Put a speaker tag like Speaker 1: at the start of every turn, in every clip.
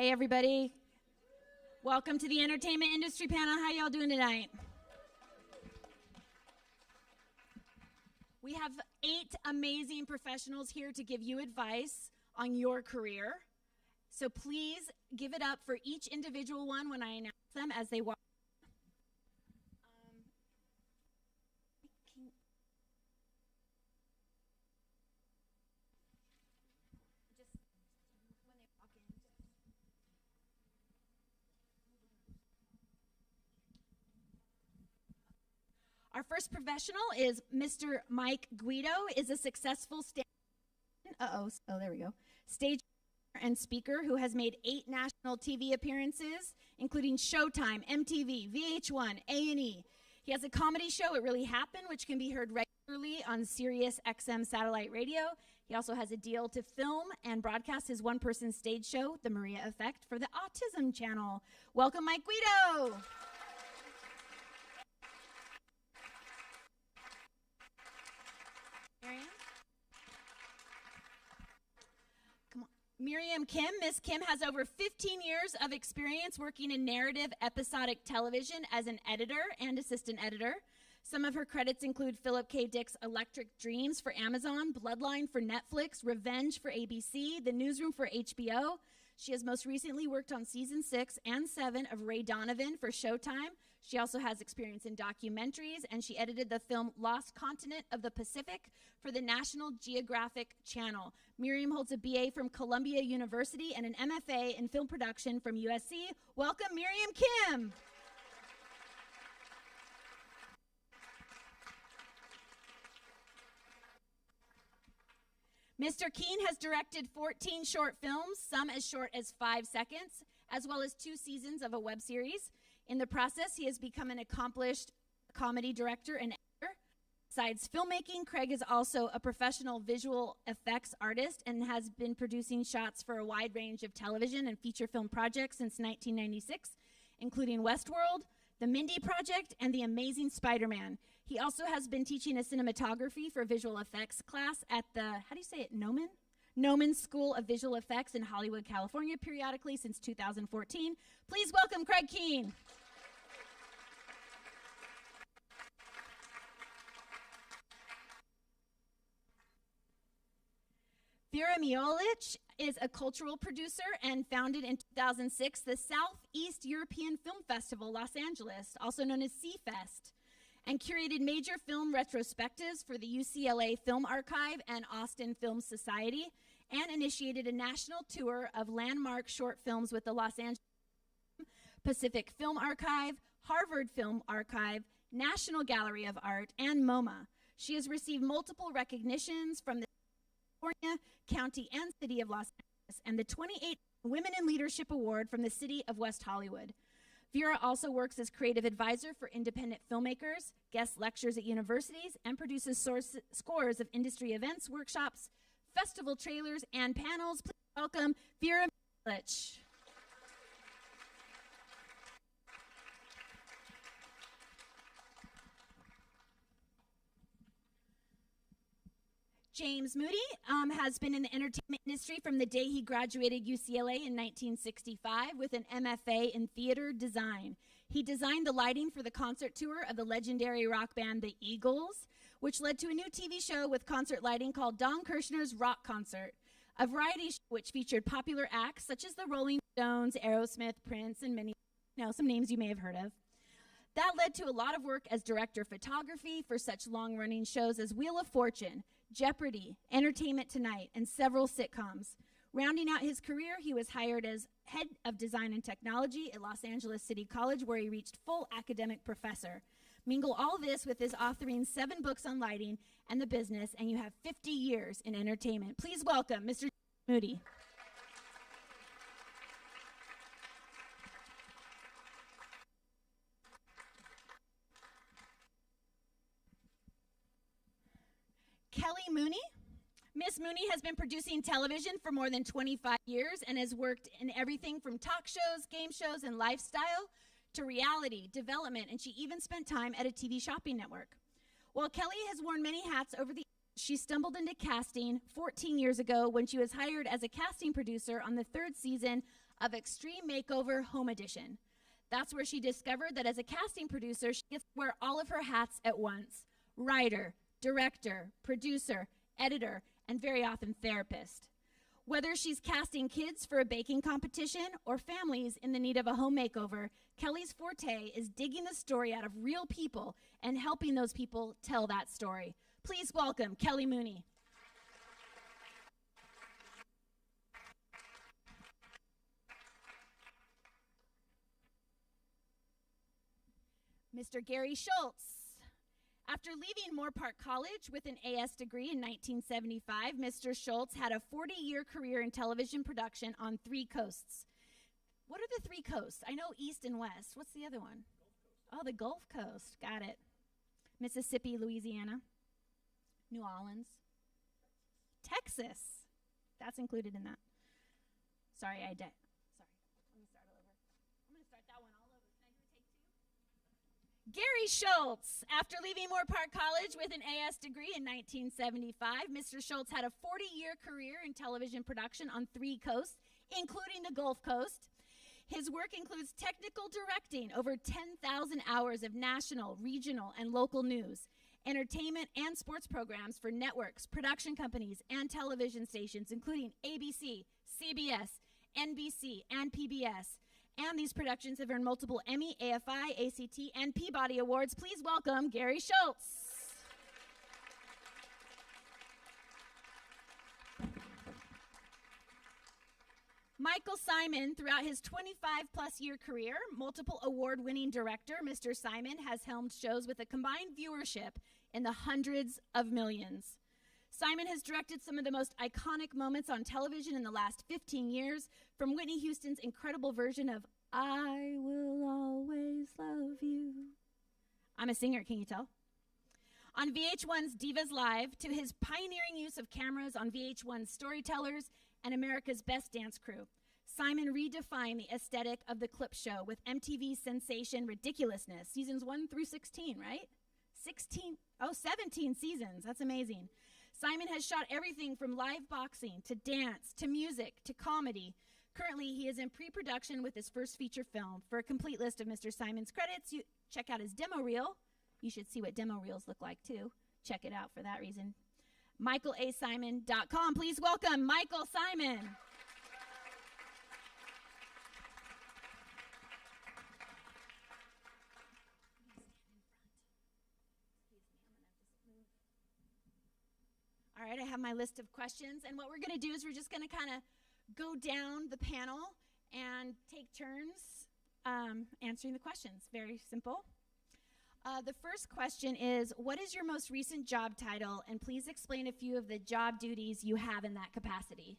Speaker 1: Hey, everybody. Welcome to the Entertainment Industry Panel. How y'all doing tonight? We have 8 amazing professionals here to give you advice on your career. So please give it up for each individual one when I announce them as they walk. Our first professional is Mr. Mike Guido, is a successful stage and speaker who has made 8 national TV appearances, including Showtime, MTV, VH1, A&E. He has a comedy show, It Really Happened, which can be heard regularly on Sirius XM satellite radio. He also has a deal to film and broadcast his one-person stage show, The Maria Effect, for the Autism Channel. Welcome, Mike Guido. Miriam Kim. Miss Kim has over 15 years of experience working in narrative episodic television as an editor and assistant editor. Some of her credits include Philip K. Dick's Electric Dreams for Amazon, Bloodline for Netflix, Revenge for ABC, The Newsroom for HBO. She has most recently worked on season 6 and 7 of Ray Donovan for Showtime. She also has experience in documentaries, and she edited the film Lost Continent of the Pacific for the National Geographic Channel. Miriam holds a BA from Columbia University and an MFA in film production from USC. Welcome, Miriam Kim. Mr. Keene has directed 14 short films, some as short as 5 seconds, as well as 2 seasons of a web series. In the process, he has become an accomplished comedy director and editor. Besides filmmaking, Craig is also a professional visual effects artist and has been producing shots for a wide range of television and feature film projects since 1996, including Westworld, The Mindy Project, and The Amazing Spider-Man. He also has been teaching a cinematography for visual effects class at the, Noman School of Visual Effects in Hollywood, California, periodically since 2014. Please welcome Craig Keene. Vera Miolich is a cultural producer and founded in 2006 the Southeast European Film Festival, Los Angeles, also known as C-Fest, and curated major film retrospectives for the UCLA Film Archive and Austin Film Society, and initiated a national tour of landmark short films with the Los Angeles Pacific Film Archive, Harvard Film Archive, National Gallery of Art, and MoMA. She has received multiple recognitions from the California County and City of Los Angeles and the 28th Women in Leadership Award from the City of West Hollywood. Vera also works as creative advisor for independent filmmakers, guest lectures at universities, and produces scores of industry events, workshops, festival trailers, and panels. Please welcome Vera Miolich. James Moody has been in the entertainment industry from the day he graduated UCLA in 1965 with an MFA in theater design. He designed the lighting for the concert tour of the legendary rock band The Eagles, which led to a new TV show with concert lighting called Don Kirshner's Rock Concert, a variety show which featured popular acts such as the Rolling Stones, Aerosmith, Prince, and many, some names you may have heard of. That led to a lot of work as director of photography for such long-running shows as Wheel of Fortune, Jeopardy, Entertainment Tonight, and several sitcoms. Rounding out his career, he was hired as head of design and technology at Los Angeles City College, where he reached full academic professor. Mingle all this with his authoring 7 books on lighting and the business, and you have 50 years in entertainment. Please welcome Mr. Moody. Kelly Mooney. Miss Mooney has been producing television for more than 25 years and has worked in everything from talk shows, game shows, and lifestyle to reality, development, and she even spent time at a TV shopping network. While Kelly has worn many hats over the years, she stumbled into casting 14 years ago when she was hired as a casting producer on the 3rd season of Extreme Makeover Home Edition. That's where she discovered that as a casting producer, she gets to wear all of her hats at once: writer, director, producer, editor, and very often therapist. Whether she's casting kids for a baking competition or families in the need of a home makeover, Kelly's forte is digging the story out of real people and helping those people tell that story. Please welcome Kelly Mooney. Mr. Gary Schultz. After leaving Moore Park College with an AS degree in 1975, Mr. Schultz had a 40-year career in television production on 3 coasts. What are the 3 coasts? I know East and West. What's the other one? Oh, the Gulf Coast. Got it. Mississippi, Louisiana, New Orleans, Texas. That's included in that. Sorry, Sorry. Let me start all over. I'm going to start that one all over. Can I do a take 2? Gary Schultz. After leaving Moore Park College with an AS degree in 1975, Mr. Schultz had a 40-year career in television production on 3 coasts, including the Gulf Coast. His work includes technical directing, over 10,000 hours of national, regional, and local news, entertainment and sports programs for networks, production companies, and television stations, including ABC, CBS, NBC, and PBS. And these productions have earned multiple Emmy, AFI, ACT, and Peabody Awards. Please welcome Gary Schultz. Michael Simon, throughout his 25-plus year career, multiple award-winning director, Mr. Simon has helmed shows with a combined viewership in the hundreds of millions. Simon has directed some of the most iconic moments on television in the last 15 years, from Whitney Houston's incredible version of I Will Always Love You. I'm a singer, can you tell? On VH1's Divas Live, to his pioneering use of cameras on VH1's Storytellers and America's Best Dance Crew, Simon redefined the aesthetic of the clip show with MTV's sensation Ridiculousness, seasons 1 through 16, right? 17 seasons, that's amazing. Simon has shot everything from live boxing to dance to music to comedy. Currently, he is in pre-production with his first feature film. For a complete list of Mr. Simon's credits, you check out his demo reel. You should see what demo reels look like, too. Check it out for that reason. MichaelASimon.com. Please welcome Michael Simon. All right, I have my list of questions, and what we're going to do is we're just going to kind of go down the panel and take turns answering the questions. Very simple. The first question is, what is your most recent job title? And please explain a few of the job duties you have in that capacity.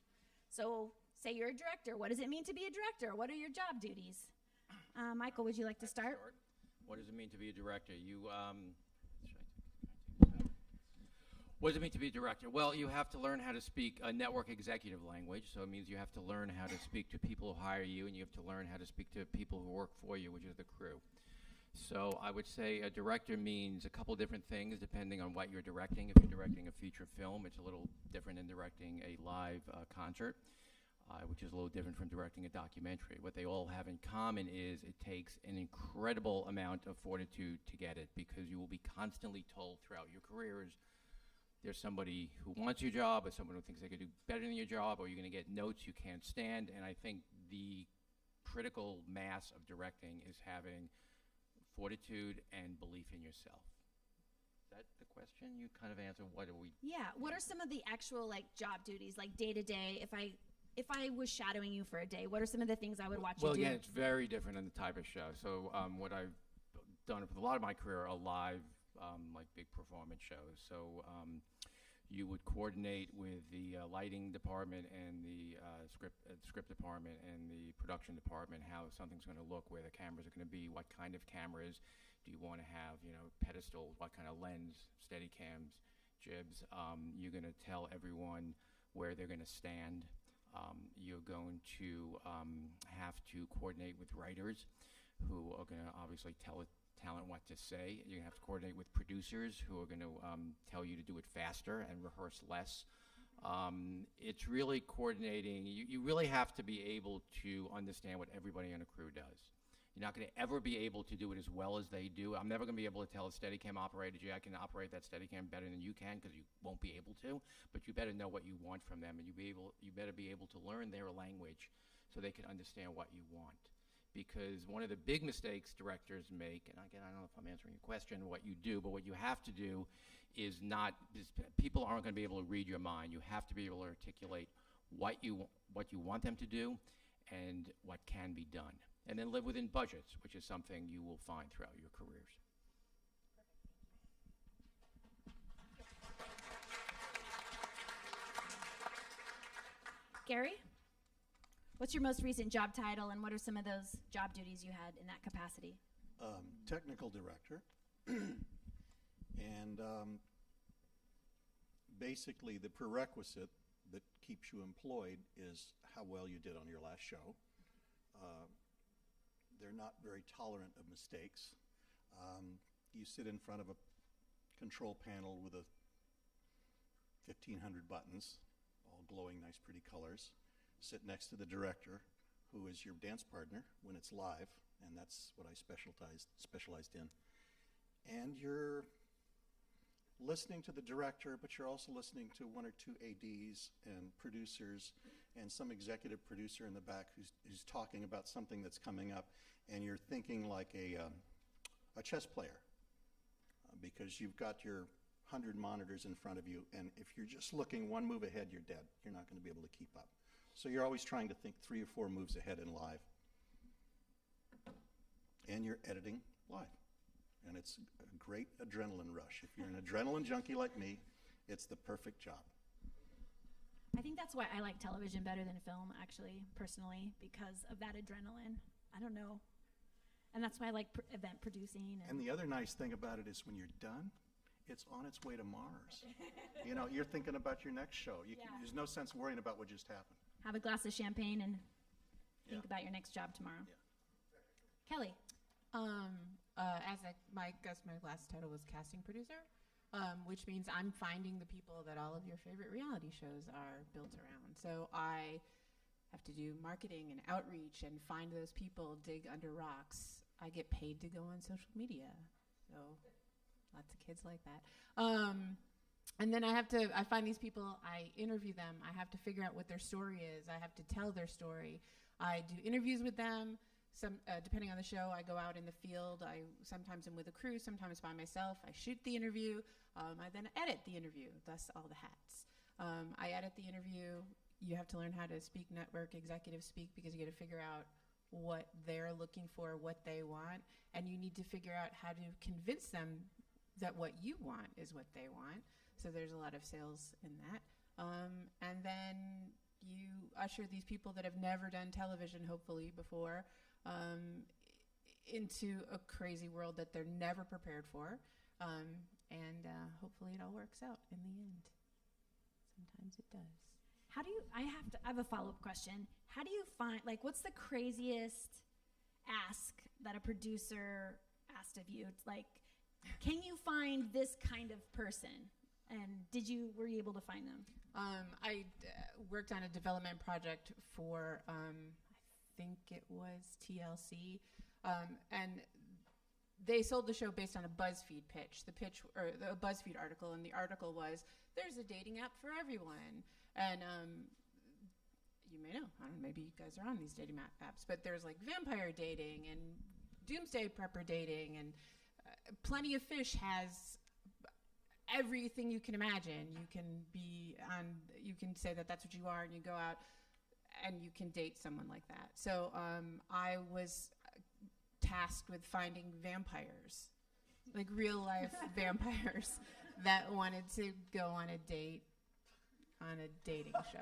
Speaker 1: So say you're a director. What does it mean to be a director? What are your job duties? Michael, would you like to start?
Speaker 2: What does it mean to be a director? What does it mean to be a director? Well, you have to learn how to speak a network executive language. So it means you have to learn how to speak to people who hire you, and you have to learn how to speak to people who work for you, which is the crew. So I would say a director means a couple different things depending on what you're directing. If you're directing a feature film, it's a little different than directing a live concert, which is a little different from directing a documentary. What they all have in common is it takes an incredible amount of fortitude to get it, because you will be constantly told throughout your careers there's somebody who wants your job or someone who thinks they could do better than your job, or you're going to get notes you can't stand. And I think the critical mass of directing is having fortitude and belief in yourself. Is that the question? You kind of answer, what are we?
Speaker 1: Yeah, what are some of the actual job duties, like day to day? If I was shadowing you for a day, what are some of the things I would watch you do?
Speaker 2: Well, again, it's very different in the type of show. So what I've done with a lot of my career are live, big performance shows. So you would coordinate with the lighting department and the script department and the production department how something's going to look, where the cameras are going to be, what kind of cameras do you want to have, pedestals, what kind of lens, steady cams, jibs. You're going to tell everyone where they're going to stand. You're going to have to coordinate with writers who are going to obviously tell talent what to say. You're going to have to coordinate with producers who are going to tell you to do it faster and rehearse less. It's really coordinating. You really have to be able to understand what everybody on a crew does. You're not going to ever be able to do it as well as they do. I'm never going to be able to tell a Steadicam operator, gee, I can operate that Steadicam better than you can, because you won't be able to. But you better know what you want from them, and you better be able to learn their language so they can understand what you want. Because one of the big mistakes directors make, and again, I don't know if I'm answering your question, what you do, but what you have to do is people aren't going to be able to read your mind. You have to be able to articulate what you want them to do and what can be done. And then live within budgets, which is something you will find throughout your careers.
Speaker 1: Gary, what's your most recent job title, and what are some of those job duties you had in that capacity?
Speaker 3: Technical director. And basically the prerequisite that keeps you employed is how well you did on your last show. They're not very tolerant of mistakes. You sit in front of a control panel with 1,500 buttons, all glowing nice pretty colors. Sit next to the director, who is your dance partner when it's live, and that's what I specialized in. And you're listening to the director, but you're also listening to one or two ADs and producers and some executive producer in the back who's talking about something that's coming up, and you're thinking like a chess player, because you've got your 100 monitors in front of you, and if you're just looking one move ahead, you're dead. You're not going to be able to keep up. So you're always trying to think 3 or 4 moves ahead in live. And you're editing live. And it's a great adrenaline rush. If you're an adrenaline junkie like me, it's the perfect job.
Speaker 1: I think that's why I like television better than film, actually, personally, because of that adrenaline. I don't know. And that's why I like event producing.
Speaker 3: And the other nice thing about it is when you're done, it's on its way to Mars. You know, you're thinking about your next show. There's no sense worrying about what just happened.
Speaker 1: Have a glass of champagne and think about your next job tomorrow.
Speaker 3: Yeah.
Speaker 1: Kelly.
Speaker 4: My last title was casting producer, which means I'm finding the people that all of your favorite reality shows are built around. So I have to do marketing and outreach and find those people, dig under rocks. I get paid to go on social media, so lots of kids like that. And then I find these people, I interview them, I have to figure out what their story is, I have to tell their story. I do interviews with them. Depending on the show, I go out in the field. Sometimes I'm with a crew, sometimes by myself. I shoot the interview. I then edit the interview, thus all the hats. I edit the interview. You have to learn how to speak network executive speak, because you got to figure out what they're looking for, what they want, and you need to figure out how to convince them that what you want is what they want. So there's a lot of sales in that. And then you usher these people that have never done television, hopefully, before, into a crazy world that they're never prepared for, and hopefully it all works out in the end. Sometimes it does.
Speaker 1: I have a follow-up question. How do you find, what's the craziest ask that a producer asked of you? It's like, can you find this kind of person? And were you able to find them?
Speaker 4: I worked on a development project for, I think it was TLC, and they sold the show based on a BuzzFeed pitch. A BuzzFeed article, and the article was, "There's a dating app for everyone." And you may know, I don't know, maybe you guys are on these dating apps, but there's like vampire dating and doomsday prepper dating, and Plenty of Fish has everything you can imagine. You can say that that's what you are, and you go out and you can date someone like that. So I was tasked with finding vampires, like real life vampires that wanted to go on a date on a dating show.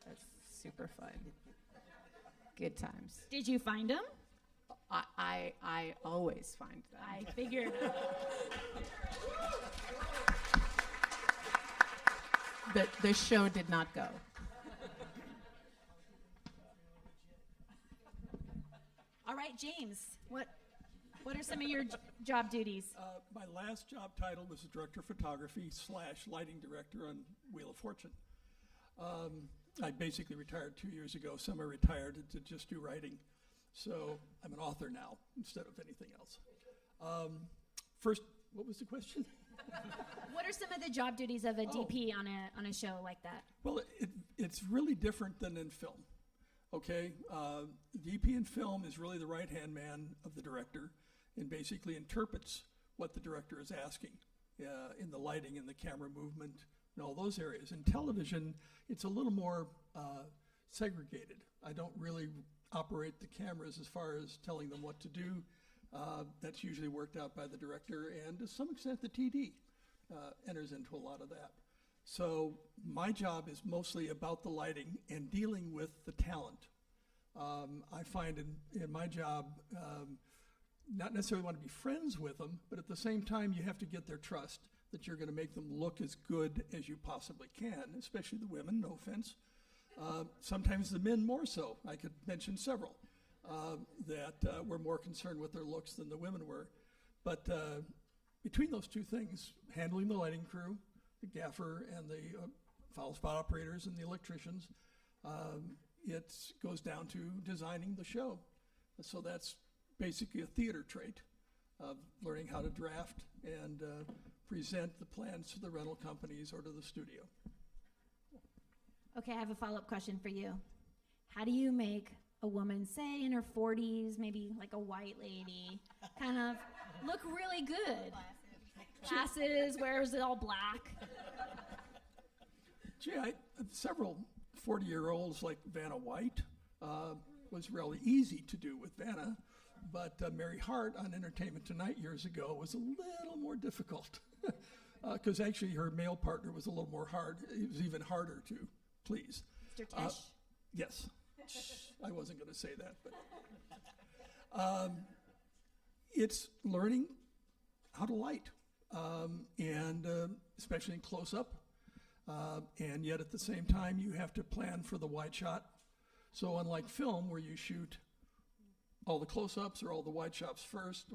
Speaker 4: That's super fun. Good times.
Speaker 1: Did you find them?
Speaker 4: I always find them.
Speaker 1: I figured.
Speaker 4: The show did not go.
Speaker 1: All right, James, what What are some of your job duties?
Speaker 5: My last job title was director of photography / lighting director on Wheel of Fortune. I basically retired 2 years ago. Semi-retired to just do writing. So I'm an author now instead of anything else. First, what was the question?
Speaker 1: What are some of the job duties of a DP on a show like that?
Speaker 5: Well, it's really different than in film. Okay, DP in film is really the right-hand man of the director and basically interprets what the director is asking in the lighting and the camera movement and all those areas. In television, it's a little more segregated. I don't really operate the cameras as far as telling them what to do. That's usually worked out by the director, and to some extent the TD enters into a lot of that. So my job is mostly about the lighting and dealing with the talent. I find in my job, not necessarily want to be friends with them, but at the same time you have to get their trust that you're going to make them look as good as you possibly can, especially the women, no offense. Sometimes the men more so. I could mention several that were more concerned with their looks than the women were. But between those two things, handling the lighting crew, the gaffer and the foul spot operators and the electricians, it goes down to designing the show. So that's basically a theater trait of learning how to draft and present the plans to the rental companies or to the studio.
Speaker 1: Okay, I have a follow-up question for you. How do you make a woman, say in her 40s, maybe like a white lady, kind of look really good? Glasses, wears it all black.
Speaker 5: Gee, several 40-year-olds like Vanna White was really easy to do with Vanna, but Mary Hart on Entertainment Tonight years ago was a little more difficult because actually her male partner was a little more hard. It was even harder to please.
Speaker 1: Mr. Tesh?
Speaker 5: Yes. I wasn't going to say that, but it's learning how to light, and especially in close-up, and yet at the same time you have to plan for the wide shot. So unlike film, where you shoot all the close-ups or all the wide shots first,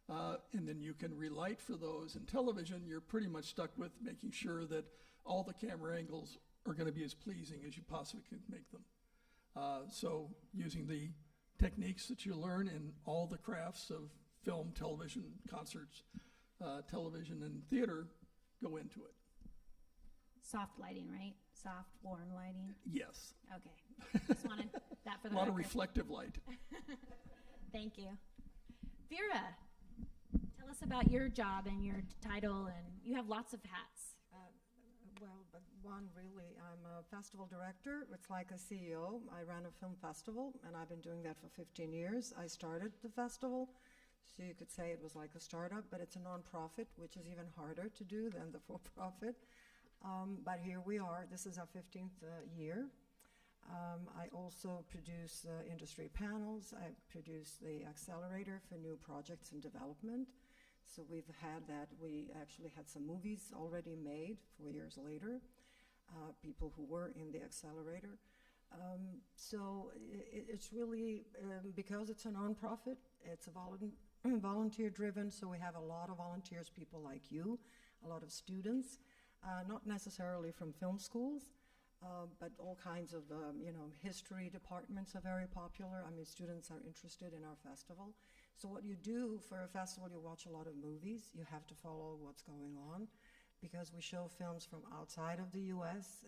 Speaker 5: and then you can relight for those. In television, you're pretty much stuck with making sure that all the camera angles are going to be as pleasing as you possibly can make them. So using the techniques that you learn in all the crafts of film, television, concerts, television, and theater go into it.
Speaker 1: Soft lighting, right? Soft, warm lighting?
Speaker 5: Yes.
Speaker 1: Okay. Just wanted that for the
Speaker 5: A lot
Speaker 1: record.
Speaker 5: of reflective light.
Speaker 1: Thank you. Vera, tell us about your job and your title, and you have lots of hats.
Speaker 6: Well, but one really, I'm a festival director. It's like a CEO. I run a film festival, and I've been doing that for 15 years. I started the festival, so you could say it was like a startup, but it's a nonprofit, which is even harder to do than the for-profit. But here we are. This is our 15th year. I also produce industry panels. I produce the accelerator for new projects and development. So we've had that. We actually had some movies already made 4 years later, people who were in the accelerator. So it's really, because it's a nonprofit, it's a volunteer-driven, so we have a lot of volunteers, people like you, a lot of students, not necessarily from film schools, but all kinds of, history departments are very popular. I mean, students are interested in our festival. So what you do for a festival, you watch a lot of movies. You have to follow what's going on because we show films from outside of the U.S.,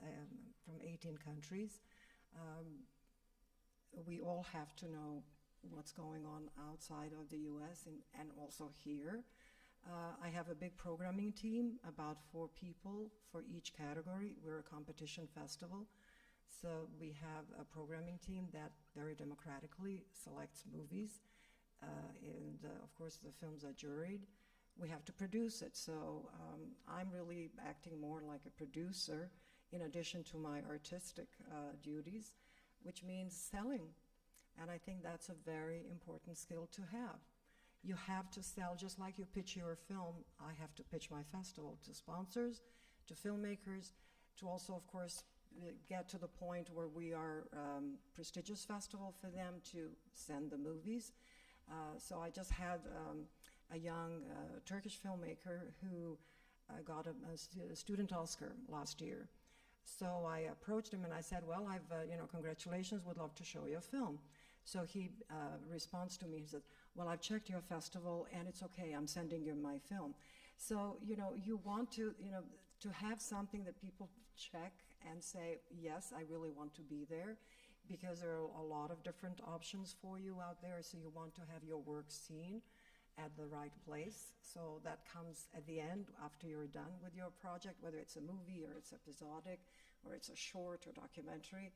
Speaker 6: from 18 countries. We all have to know what's going on outside of the U.S. and also here. I have a big programming team, about 4 people for each category. We're a competition festival. So we have a programming team that very democratically selects movies. And of course the films are juried. We have to produce it. So I'm really acting more like a producer in addition to my artistic duties, which means selling. And I think that's a very important skill to have. You have to sell, just like you pitch your film, I have to pitch my festival to sponsors, to filmmakers, to also, of course, get to the point where we are prestigious festival for them to send the movies. So I just had a young Turkish filmmaker who got a student Oscar last year. So I approached him and I said, well, congratulations, would love to show you a film. So he responds to me, he says, well, I've checked your festival and it's okay, I'm sending you my film. So, you want to have something that people check and say, yes, I really want to be there, because there are a lot of different options for you out there, so you want to have your work seen at the right place. So that comes at the end, after you're done with your project, whether it's a movie or it's episodic or it's a short or documentary.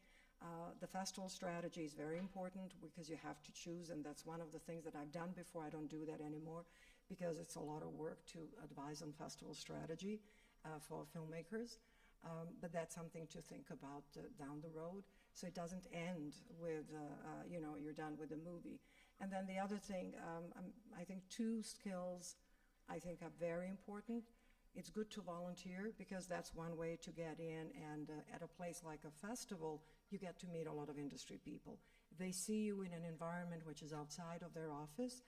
Speaker 6: The festival strategy is very important because you have to choose, and that's one of the things that I've done before. I don't do that anymore because it's a lot of work to advise on festival strategy for filmmakers. But that's something to think about down the road, so it doesn't end with, you're done with the movie. And then the other thing, I think 2 skills I think are very important. It's good to volunteer because that's one way to get in, and at a place like a festival, you get to meet a lot of industry people. They see you in an environment which is outside of their office,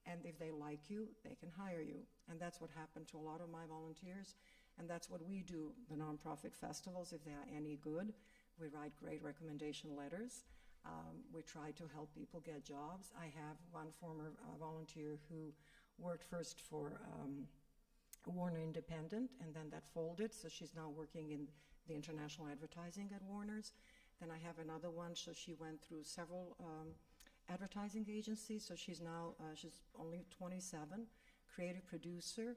Speaker 6: and if they like you, they can hire you. And that's what happened to a lot of my volunteers, and that's what we do, the nonprofit festivals, if they are any good. We write great recommendation letters. We try to help people get jobs. I have one former volunteer who worked first for Warner Independent, and then that folded, so she's now working in the international advertising at Warner's. Then I have another one, so she went through several advertising agencies, so she's now, she's only 27, creative producer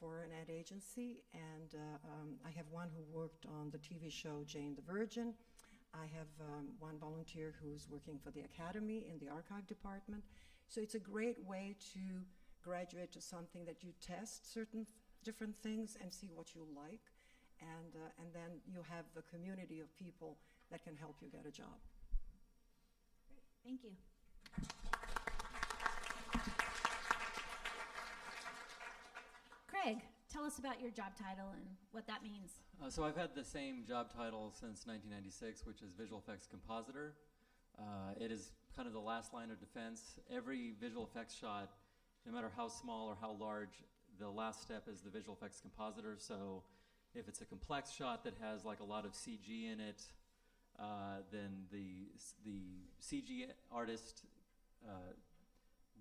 Speaker 6: for an ad agency, and I have one who worked on the TV show Jane the Virgin. I have one volunteer who's working for the Academy in the archive department. So it's a great way to graduate to something that you test certain different things and see what you like, and then you have the community of people that can help you get a job.
Speaker 1: Thank you. Craig, tell us about your job title and what that means.
Speaker 7: So I've had the same job title since 1996, which is Visual Effects Compositor. It is kind of the last line of defense. Every visual effects shot, no matter how small or how large, the last step is the visual effects compositor. So if it's a complex shot that has like a lot of CG in it, then the CG artist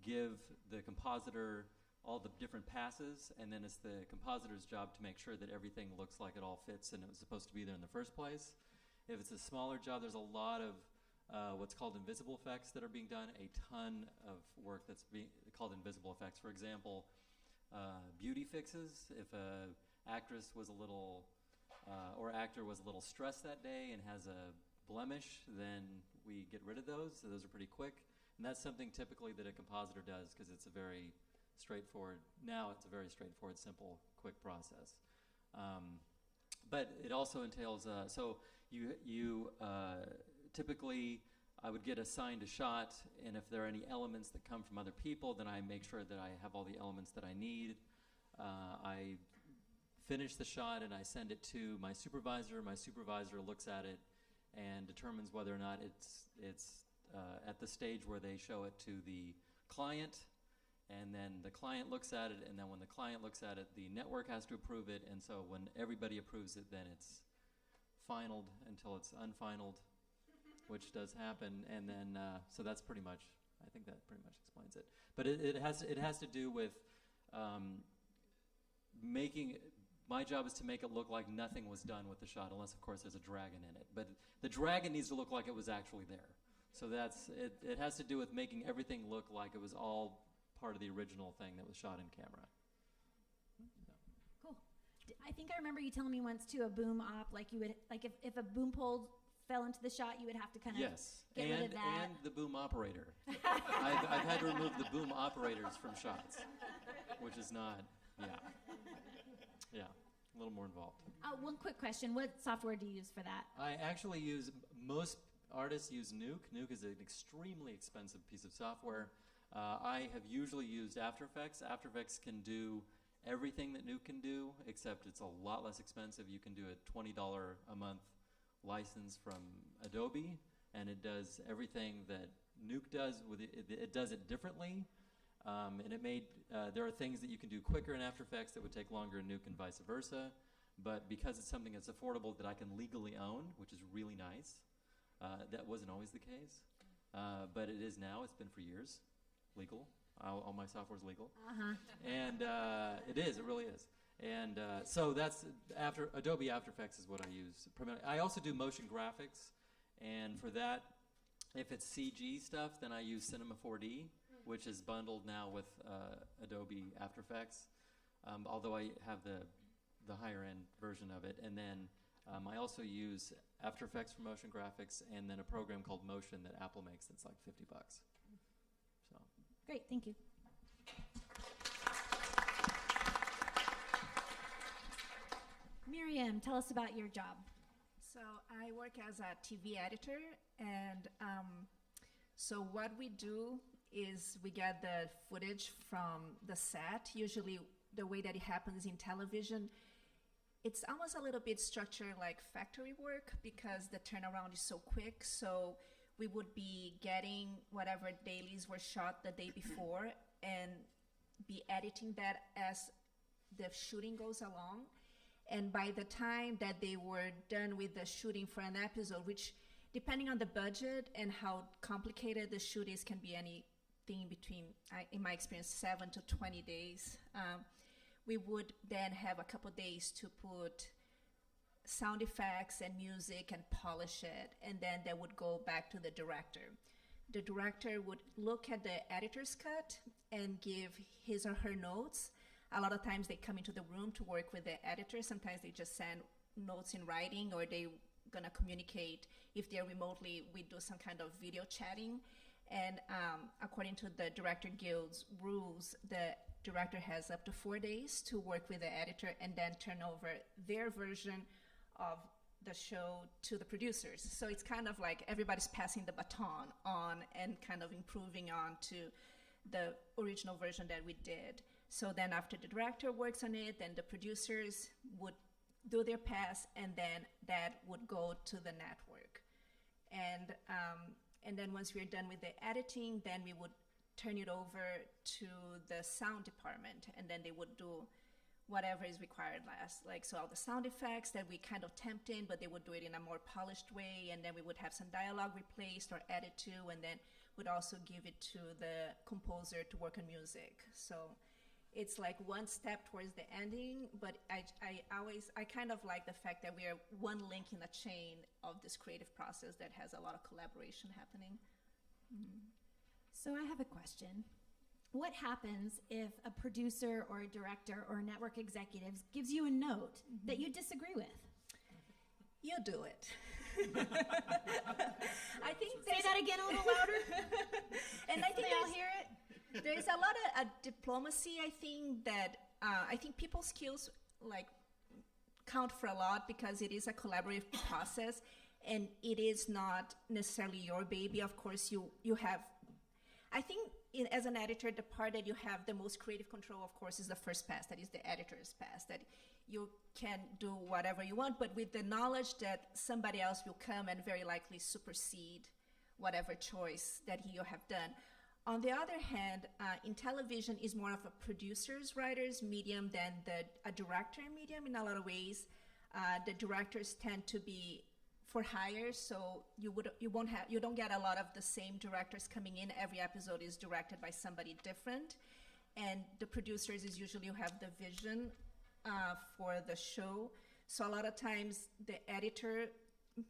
Speaker 7: give the compositor all the different passes, and then it's the compositor's job to make sure that everything looks like it all fits and it was supposed to be there in the first place. If it's a smaller job, there's a lot of what's called invisible effects that are being done, a ton of work that's being called invisible effects. For example, beauty fixes. If a actress was a little, or actor was a little stressed that day and has a blemish, then we get rid of those. So those are pretty quick. And that's something typically that a compositor does because it's a very straightforward, straightforward, simple, quick process. But it also entails, so you typically, I would get assigned a shot, and if there are any elements that come from other people, then I make sure that I have all the elements that I need. I finish the shot and I send it to my supervisor. My supervisor looks at it and determines whether or not it's at the stage where they show it to the client. And then the client looks at it, and then when the client looks at it, the network has to approve it, and so when everybody approves it, then it's finaled until it's unfinaled, which does happen, and then, so that's pretty much, I think that pretty much explains it. But it has to do with my job is to make it look like nothing was done with the shot, unless, of course, there's a dragon in it. But the dragon needs to look like it was actually there. So that's, it has to do with making everything look like it was all part of the original thing that was shot in camera.
Speaker 1: Cool. I think I remember you telling me once too, a boom op, like you would, like if a boom pole fell into the shot, you would have to kind of get rid of that.
Speaker 7: And the boom operator. I've had to remove the boom operators from shots, which is not, a little more involved.
Speaker 1: One quick question, what software do you use for that?
Speaker 7: I actually use, most artists use Nuke. Nuke is an extremely expensive piece of software. I have usually used After Effects. After Effects can do everything that Nuke can do, except it's a lot less expensive. You can do a $20 a month license from Adobe, and it does everything that Nuke does with it does it differently, and it made there are things that you can do quicker in After Effects that would take longer in Nuke and vice versa. But because it's something that's affordable that I can legally own, which is really nice, that wasn't always the case, but it is now. It's been for years, legal. All my software is legal, and it is. It really is. And so that's Adobe After Effects is what I use primarily. I also do motion graphics, and for that, if it's CG stuff, then I use Cinema 4D, which is bundled now with Adobe After Effects. Although I have the higher end version of it, and then I also use After Effects for motion graphics, and then a program called Motion that Apple makes that's like $50. So
Speaker 1: Great, thank you. Miriam, tell us about your job.
Speaker 8: So I work as a TV editor, and so what we do is we get the footage from the set. Usually the way that it happens in television, it's almost a little bit structured like factory work because the turnaround is so quick. So we would be getting whatever dailies were shot the day before and be editing that as the shooting goes along. And by the time that they were done with the shooting for an episode, which depending on the budget and how complicated the shoot is, can be anything between, in my experience, 7 to 20 days. We would then have a couple days to put sound effects and music and polish it, and then that would go back to the director. The director would look at the editor's cut and give his or her notes. A lot of times they come into the room to work with the editor. Sometimes they just send notes in writing, or they're gonna communicate. If they're remotely, we do some kind of video chatting. And according to the Director Guild's rules, the director has up to 4 days to work with the editor and then turn over their version of the show to the producers. So it's kind of like everybody's passing the baton on and kind of improving on to the original version that we did. So then after the director works on it, then the producers would do their pass, and then that would go to the network. And then once we're done with the editing, then we would turn it over to the sound department, and then they would do whatever is required last. Like, so all the sound effects that we kind of temped in, but they would do it in a more polished way, and then we would have some dialogue replaced or added to, and then would also give it to the composer to work on music. So it's like one step towards the ending, but I kind of like the fact that we are one link in a chain of this creative process that has a lot of collaboration happening.
Speaker 1: So I have a question. What happens if a producer or a director or a network executive gives you a note that you disagree with?
Speaker 8: You do it. I think
Speaker 1: Say that again a little louder.
Speaker 8: And I think
Speaker 1: I'll hear it.
Speaker 8: there's a lot of diplomacy. I think that people skills like count for a lot because it is a collaborative process, and it is not necessarily your baby. Of course, you have. I think as an editor, the part that you have the most creative control, of course, is the first pass. That is the editor's pass. That you can do whatever you want, but with the knowledge that somebody else will come and very likely supersede whatever choice that you have done. On the other hand, in television is more of a producer's writer's medium than a director medium in a lot of ways. The directors tend to be for hire, so you don't get a lot of the same directors coming in. Every episode is directed by somebody different, and the producers is usually who have the vision for the show. So a lot of times the editor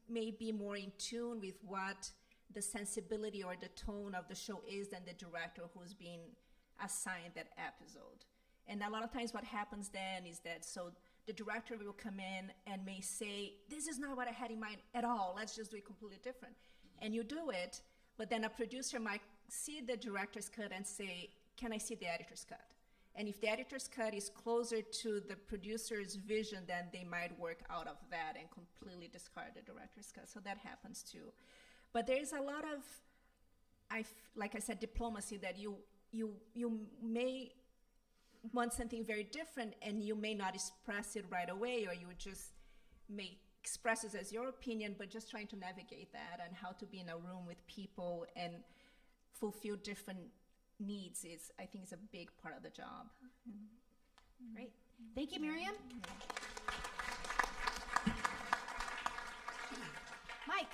Speaker 8: may be more in tune with what the sensibility or the tone of the show is than the director who's being assigned that episode. And a lot of times what happens then is that so the director will come in and may say, this is not what I had in mind at all, let's just do it completely different. And you do it, but then a producer might see the director's cut and say, can I see the editor's cut? And if the editor's cut is closer to the producer's vision, then they might work out of that and completely discard the director's cut. So that happens too. But there is a lot of, like I said, diplomacy that you may want something very different and you may not express it right away, or you just may express it as your opinion, but just trying to navigate that and how to be in a room with people and fulfill different needs I think is a big part of the job.
Speaker 1: Great. Thank you, Miriam. Mike.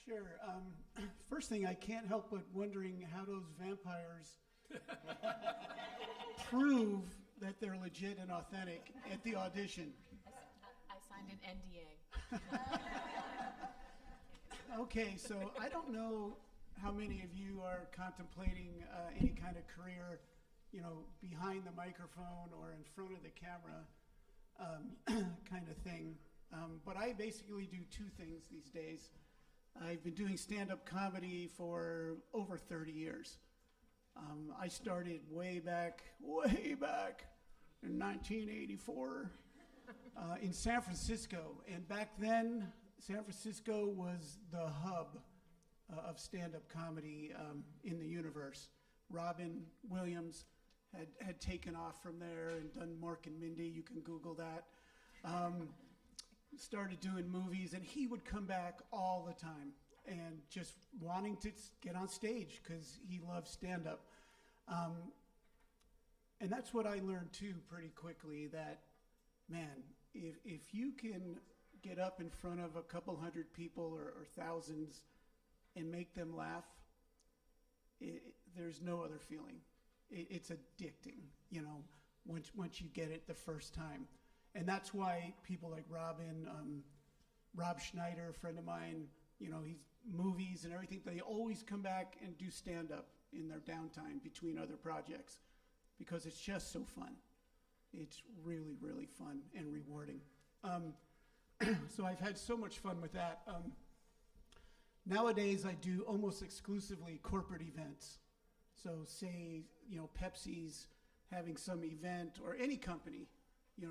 Speaker 9: Sure. First thing, I can't help but wondering how those vampires prove that they're legit and authentic at the audition.
Speaker 4: I signed an NDA.
Speaker 9: Okay, so I don't know how many of you are contemplating any kind of career, behind the microphone or in front of the camera kind of thing. But I basically do two things these days. I've been doing stand-up comedy for over 30 years. I started way back in 1984 in San Francisco. And back then, San Francisco was the hub of stand-up comedy in the universe. Robin Williams had taken off from there and done Mork and Mindy. You can Google that. Started doing movies, and he would come back all the time and just wanting to get on stage because he loved stand-up. And that's what I learned too pretty quickly, that, man, if you can get up in front of a couple hundred people or thousands and make them laugh, there's no other feeling. It's addicting, once you get it the first time. And that's why people like Robin, Rob Schneider, a friend of mine, he's movies and everything, they always come back and do stand-up in their downtime between other projects because it's just so fun. It's really, really fun and rewarding. So I've had so much fun with that. Nowadays, I do almost exclusively corporate events. So say, Pepsi's having some event, or any company,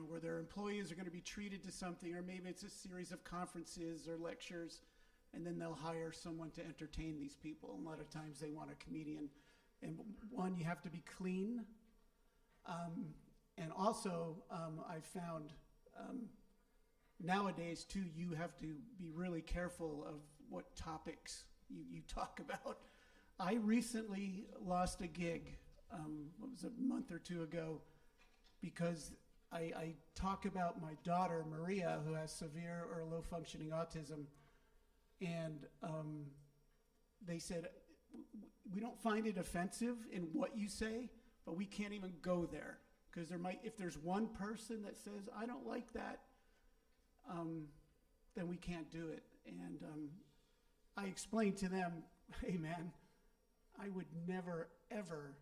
Speaker 9: where their employees are going to be treated to something, or maybe it's a series of conferences or lectures, and then they'll hire someone to entertain these people. And a lot of times they want a comedian. And one, you have to be clean. And also, I've found nowadays, too, you have to be really careful of what topics you talk about. I recently lost a gig, what was it, a month or two ago, because I talk about my daughter, Maria, who has severe or low-functioning autism, and they said, we don't find it offensive in what you say, but we can't even go there, because if there's one person that says, I don't like that, then we can't do it. And I explained to them, hey man, I would never, ever,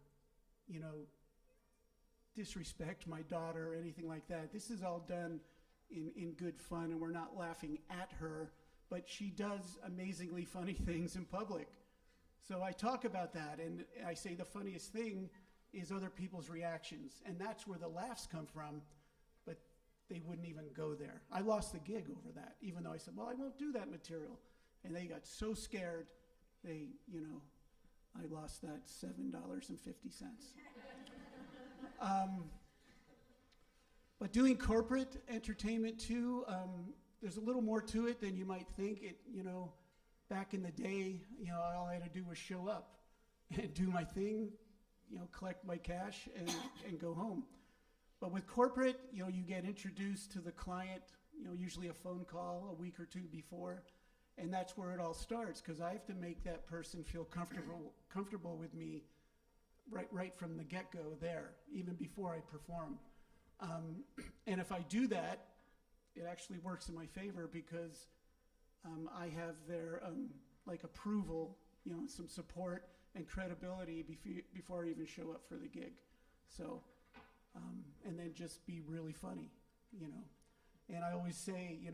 Speaker 9: disrespect my daughter or anything like that. This is all done in good fun, and we're not laughing at her, but she does amazingly funny things in public. So I talk about that, and I say the funniest thing is other people's reactions, and that's where the laughs come from, but they wouldn't even go there. I lost the gig over that, even though I said, well, I won't do that material. And they got so scared, I lost that $7.50. But doing corporate entertainment too, there's a little more to it than you might think. Back in the day, all I had to do was show up and do my thing, collect my cash and go home. But with corporate, you get introduced to the client, usually a phone call a week or two before, and that's where it all starts, because I have to make that person feel comfortable with me right from the get-go there, even before I perform. And if I do that, it actually works in my favor, because I have their approval, some support and credibility before I even show up for the gig. So, and then just be really funny, And I always say, you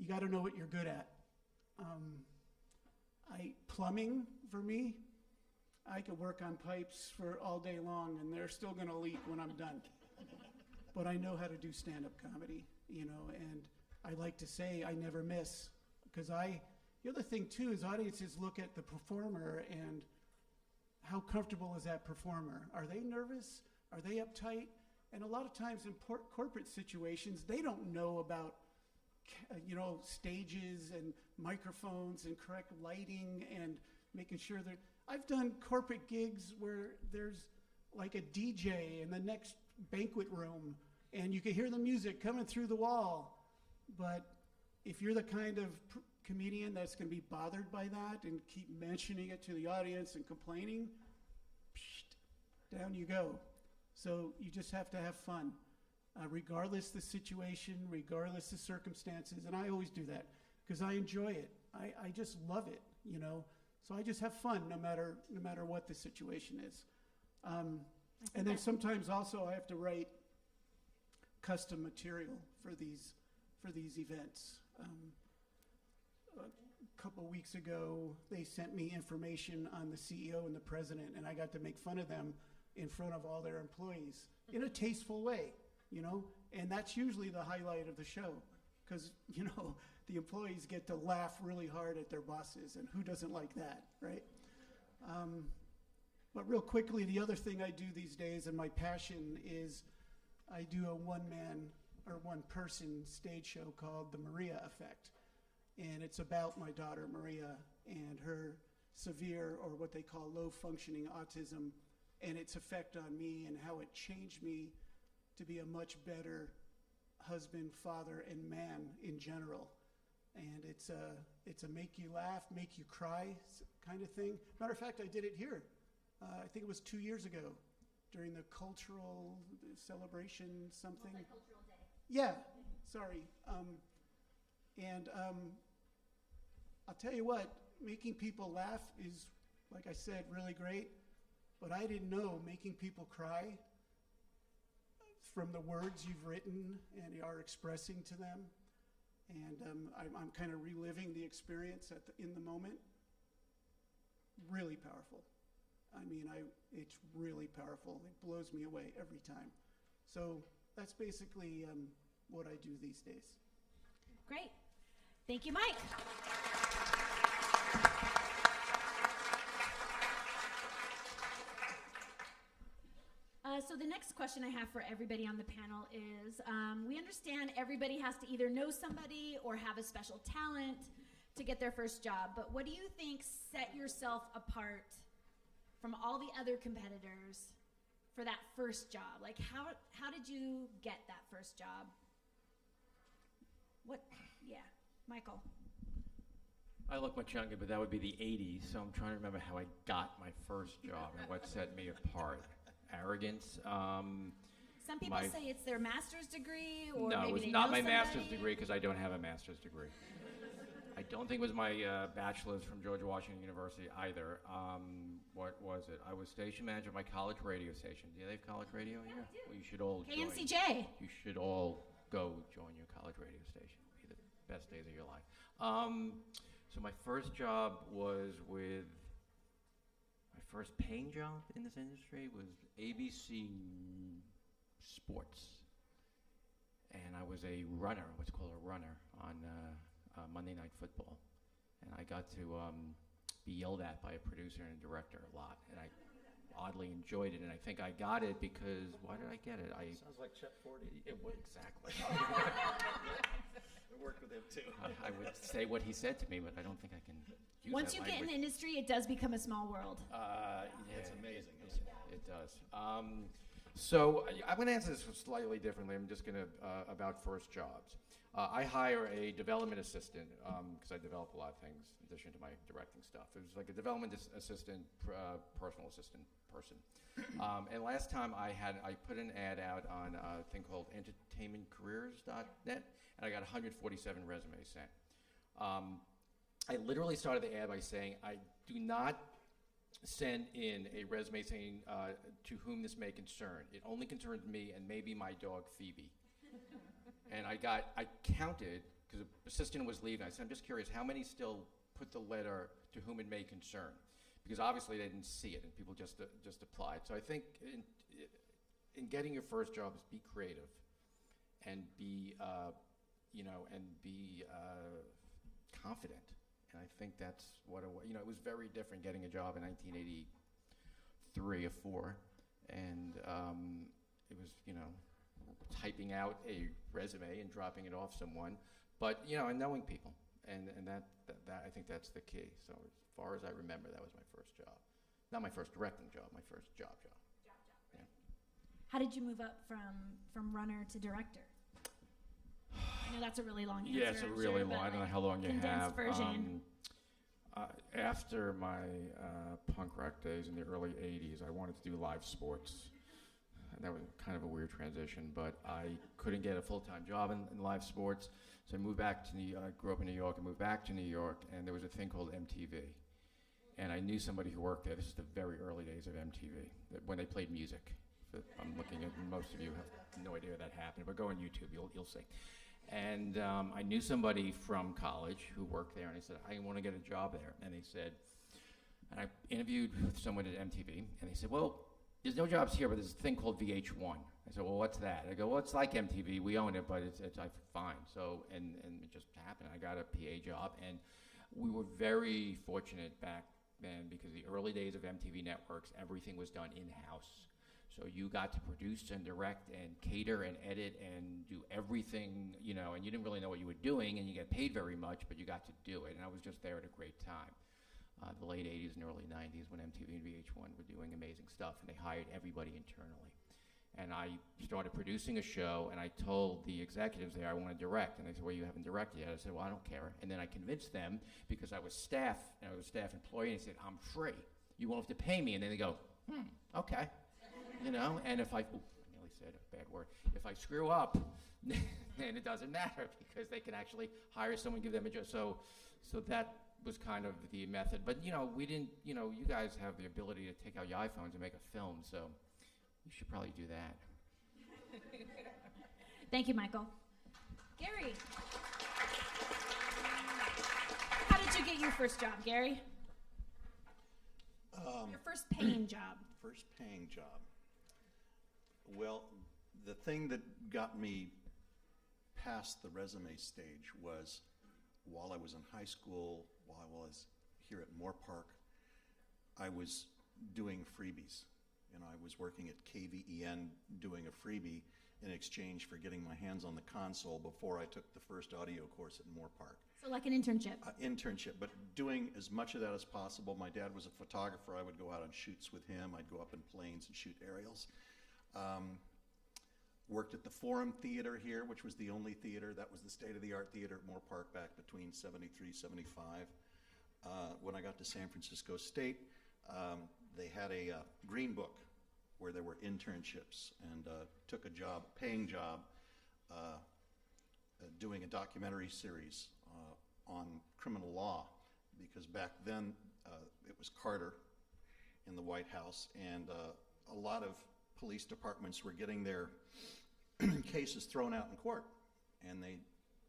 Speaker 9: got to know what you're good at. Plumbing, for me, I could work on pipes for all day long, and they're still going to leak when I'm done. But I know how to do stand-up comedy, and I like to say I never miss, because the other thing too is audiences look at the performer and how comfortable is that performer? Are they nervous? Are they uptight? And a lot of times in corporate situations, they don't know about stages and microphones and correct lighting and making sure that I've done corporate gigs where there's like a DJ in the next banquet room, and you can hear the music coming through the wall. But if you're the kind of comedian that's going to be bothered by that and keep mentioning it to the audience and complaining, down you go. So you just have to have fun, regardless the situation, regardless the circumstances. And I always do that because I enjoy it. I just love it, you know. So I just have fun no matter what the situation is. And then sometimes also I have to write custom material for these events. A couple weeks ago, they sent me information on the CEO and the president, and I got to make fun of them in front of all their employees in a tasteful way, you know? And that's usually the highlight of the show because, you know, the employees get to laugh really hard at their bosses, and who doesn't like that, right? But real quickly, the other thing I do these days, and my passion, is I do a one-man or one-person stage show called The Maria Effect. And it's about my daughter, Maria, and her severe, or what they call low-functioning autism, and its effect on me and how it changed me to be a much better husband, father, and man in general. And it's a make you laugh, make you cry kind of thing. Matter of fact, I did it here. I think it was 2 years ago during the cultural celebration something.
Speaker 1: Multicultural Day.
Speaker 9: Yeah, sorry. I'll tell you what, making people laugh is, like I said, really great. But I didn't know making people cry from the words you've written and are expressing to them. And I'm kind of reliving the experience in the moment. Really powerful. I mean, it's really powerful. It blows me away every time. So that's basically what I do these days.
Speaker 1: Great. Thank you, Mike. So the next question I have for everybody on the panel is, we understand everybody has to either know somebody or have a special talent to get their first job, but what do you think set yourself apart from all the other competitors for that first job? Like, how did you get that first job? Michael.
Speaker 2: I look much younger, but that would be the 80s, so I'm trying to remember how I got my first job and what set me apart. Arrogance.
Speaker 1: Some people say it's their master's degree, or
Speaker 2: no,
Speaker 1: maybe
Speaker 2: it was
Speaker 1: they
Speaker 2: not
Speaker 1: know
Speaker 2: my
Speaker 1: somebody.
Speaker 2: master's degree because I don't have a master's degree. I don't think it was my bachelor's from George Washington University either. What was it? I was station manager of my college radio station. Do they have college radio here?
Speaker 1: we do.
Speaker 2: Well, you should all join.
Speaker 1: KNCJ.
Speaker 2: You should all go join your college radio station. It'll be the best days of your life. So my first job was with, my first paying job in this industry was ABC Sports. And I was a runner, what's called a runner, on Monday Night Football. And I got to be yelled at by a producer and a director a lot. And I oddly enjoyed it. And I think I got it because, why did I get it?
Speaker 3: Sounds like Chet 40.
Speaker 2: It was, exactly.
Speaker 3: I worked with him too.
Speaker 2: I would say what he said to me, but I don't think I can use
Speaker 1: Once
Speaker 2: that
Speaker 1: you get in
Speaker 2: language.
Speaker 1: the industry, it does become a small world.
Speaker 2: Yeah,
Speaker 3: It's amazing, isn't it?
Speaker 2: It does. So I'm going to answer this slightly differently. I'm just going to, about first jobs. I hire a development assistant because I develop a lot of things in addition to my directing stuff. It was like a development assistant, personal assistant person. And last time I put an ad out on a thing called entertainmentcareers.net, and I got 147 resumes sent. I literally started the ad by saying, I do not send in a resume saying to whom this may concern. It only concerns me and maybe my dog Phoebe. And I counted, because the assistant was leaving, I said, I'm just curious, how many still put the letter to whom it may concern? Because obviously they didn't see it and people just applied. So I think in getting your first job is be creative and be confident. And I think that's what it was. You know, it was very different getting a job in 1983 or 4. And it was, typing out a resume and dropping it off someone. But, and knowing people. And that I think that's the key. So as far as I remember, that was my first job. Not my first directing job, my first job. Yeah.
Speaker 1: How did you move up from runner to director? I know that's a really long answer.
Speaker 2: Yeah, it's a
Speaker 1: I'm
Speaker 2: really
Speaker 1: sure,
Speaker 2: long.
Speaker 1: but,
Speaker 2: I don't know
Speaker 1: like,
Speaker 2: how long you
Speaker 1: condensed
Speaker 2: have.
Speaker 1: version.
Speaker 2: After my punk rock days in the early '80s, I wanted to do live sports. That was kind of a weird transition, but I couldn't get a full-time job in live sports, so I moved back to I grew up in New York and moved back to New York, and there was a thing called MTV. And I knew somebody who worked there. This is the very early days of MTV, when they played music. So I'm looking at, most of you have no idea that happened, but go on YouTube, you'll see. And I knew somebody from college who worked there, and I said, I want to get a job there. And they said, and I interviewed with someone at MTV, and they said, well, there's no jobs here, but there's a thing called VH1. I said, well, what's that? I go, well, it's like MTV. We own it, but it's fine. So, and it just happened. I got a PA job, and we were very fortunate back then because the early days of MTV networks, everything was done in-house. So you got to produce and direct and cater and edit and do everything, and you didn't really know what you were doing, and you get paid very much, but you got to do it. And I was just there at a great time. The late 80s and early 90s when MTV and VH1 were doing amazing stuff, and they hired everybody internally. And I started producing a show, and I told the executives there I want to direct, and they said, well, you haven't directed yet. I said, well, I don't care. And then I convinced them, because I was staff, and I was a staff employee, and they said, I'm free. You won't have to pay me. And then they go, okay. And if I nearly said a bad word. If I screw up, then it doesn't matter, because they can actually hire someone, give them a job. So that was kind of the method. But, we didn't, you guys have the ability to take out your iPhones and make a film, so you should probably do that.
Speaker 1: Thank you, Michael. Gary. How did you get your first job, Gary? Your first paying job.
Speaker 3: First paying job. Well, the thing that got me past the resume stage was while I was in high school, while I was here at Moore Park, I was doing freebies. I was working at KVEN doing a freebie in exchange for getting my hands on the console before I took the first audio course at Moore Park.
Speaker 1: So like an internship?
Speaker 3: Internship, but doing as much of that as possible. My dad was a photographer. I would go out on shoots with him. I'd go up in planes and shoot aerials. Worked at the Forum Theater here, which was the only theater. That was the state-of-the-art theater at Moore Park back between 73, 75. When I got to San Francisco State, they had a green book where there were internships, and took a job, paying job, doing a documentary series on criminal law, because back then it was Carter in the White House, and a lot of police departments were getting their cases thrown out in court, and they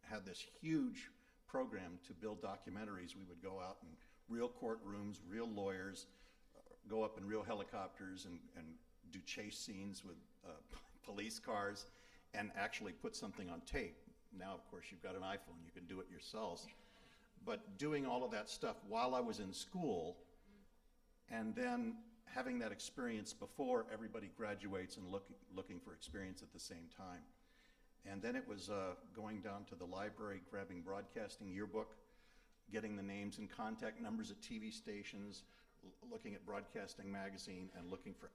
Speaker 3: had this huge program to build documentaries. We would go out in real courtrooms, real lawyers, go up in real helicopters and do chase scenes with police cars, and actually put something on tape. Now, of course, you've got an iPhone, you can do it yourselves. But doing all of that stuff while I was in school, and then having that experience before everybody graduates and looking for experience at the same time. And then it was going down to the library, grabbing broadcasting yearbook, getting the names and contact numbers at TV stations, looking at Broadcasting Magazine and looking for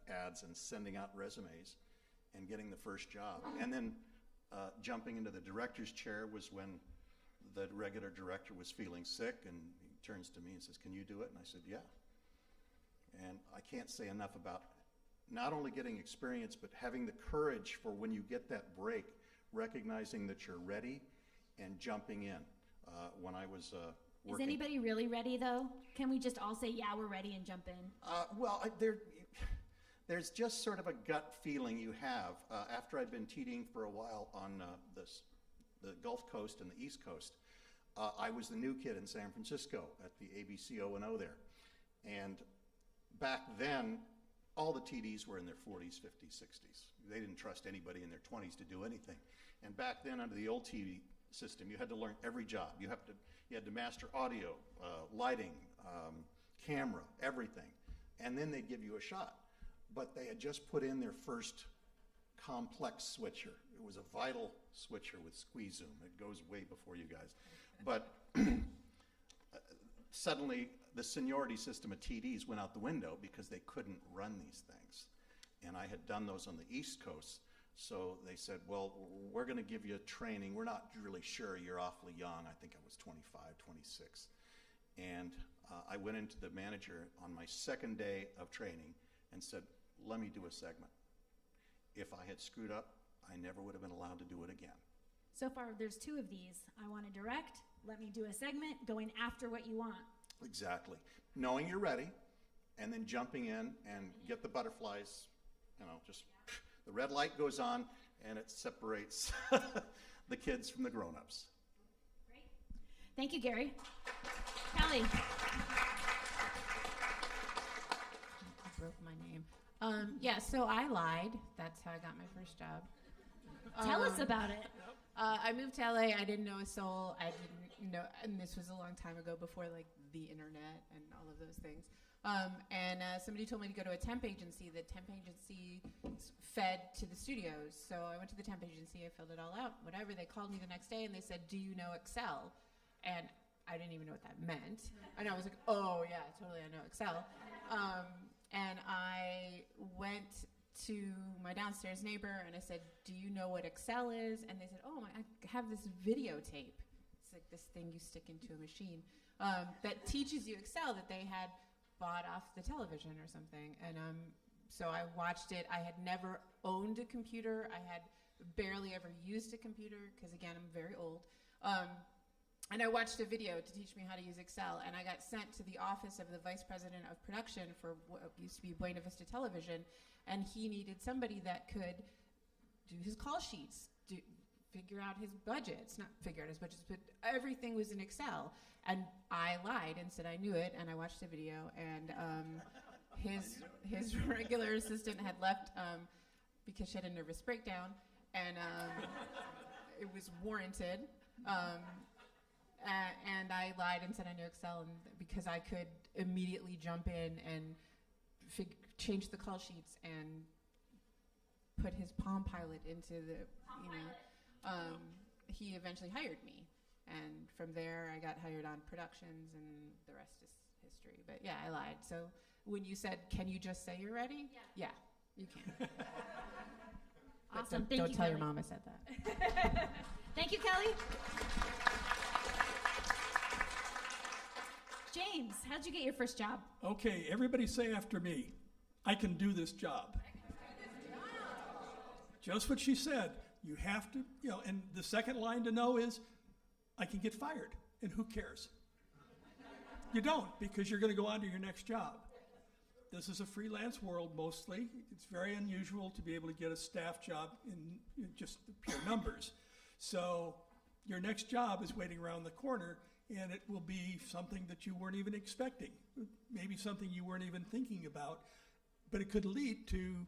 Speaker 3: ads and sending out resumes and getting the first job. And then jumping into the director's chair was when the regular director was feeling sick, and he turns to me and says, "Can you do it?" And I said, "Yeah." And I can't say enough about not only getting experience, but having the courage for when you get that break, recognizing that you're ready and jumping in. When I was working.
Speaker 1: Is anybody really ready, though? Can we just all say, yeah, we're ready, and jump in?
Speaker 3: There's just sort of a gut feeling you have. After I'd been TDing for a while on the Gulf Coast and the East Coast, I was the new kid in San Francisco at the ABC O&O there. And back then, all the TDs were in their 40s, 50s, 60s. They didn't trust anybody in their 20s to do anything. And back then, under the old TV system, you had to learn every job. You had to master audio, lighting, camera, everything. And then they'd give you a shot. But they had just put in their first complex switcher. It was a Vital switcher with squeeze zoom. It goes way before you guys. But suddenly the seniority system of TDs went out the window because they couldn't run these things. And I had done those on the East Coast, so they said, well, we're going to give you training. We're not really sure. You're awfully young. I think I was 25, 26. And I went into the manager on my second day of training and said, let me do a segment. If I had screwed up, I never would have been allowed to do it again.
Speaker 1: So far, there's 2 of these. I want to direct, let me do a segment, going after what you want.
Speaker 3: Exactly. Knowing you're ready, and then jumping in and get the butterflies, just the red light goes on, and it separates the kids from the grown-ups.
Speaker 1: Great. Thank you, Gary. Kelly.
Speaker 4: I broke my name. So I lied. That's how I got my first job.
Speaker 1: Tell us about it.
Speaker 4: I moved to LA. I didn't know a soul. I didn't know, and this was a long time ago, before like the internet and all of those things. Somebody told me to go to a temp agency. The temp agency fed to the studios. So I went to the temp agency. I filled it all out. Whatever. They called me the next day and they said, "Do you know Excel?" And I didn't even know what that meant. And I was like, "Oh yeah, totally. I know Excel." And I went to my downstairs neighbor and I said, "Do you know what Excel is?" And they said, "Oh, I have this videotape. It's like this thing you stick into a machine that teaches you Excel that they had bought off the television or something." And so I watched it. I had never owned a computer. I had barely ever used a computer because, again, I'm very old. And I watched a video to teach me how to use Excel, and I got sent to the office of the vice president of production for what used to be Buena Vista Television, and he needed somebody that could do his call sheets, figure out his budgets, not figure out his budgets, but everything was in Excel. And I lied and said I knew it, and I watched the video, and his regular assistant had left because she had a nervous breakdown, and it was warranted. And I lied and said I knew Excel, and because I could immediately jump in and change the call sheets and put his Palm Pilot into the, he eventually hired me. And from there, I got hired on productions, and the rest is history. But yeah, I lied. So when you said, "Can you just say you're ready?" Yeah, you can.
Speaker 1: Awesome.
Speaker 4: Don't
Speaker 1: you,
Speaker 4: tell
Speaker 1: Kelly.
Speaker 4: your mom I said that.
Speaker 1: Thank you, Kelly. James, how'd you get your first job?
Speaker 5: Okay, everybody say after me, I can do this job. Just what she said. You have to, and the second line to know is, I can get fired, and who cares? You don't, because you're going to go on to your next job. This is a freelance world mostly. It's very unusual to be able to get a staff job in just the pure numbers. So your next job is waiting around the corner, and it will be something that you weren't even expecting, maybe something you weren't even thinking about, but it could lead to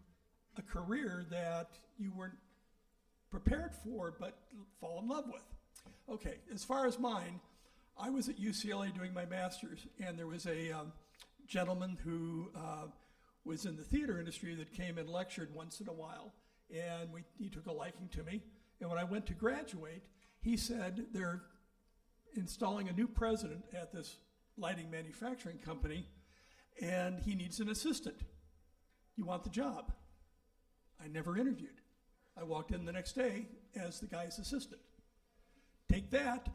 Speaker 5: a career that you weren't prepared for but fall in love with. Okay, as far as mine, I was at UCLA doing my master's, and there was a gentleman who was in the theater industry that came and lectured once in a while, and he took a liking to me. And when I went to graduate, he said they're installing a new president at this lighting manufacturing company, and he needs an assistant. You want the job? I never interviewed. I walked in the next day as the guy's assistant. Take that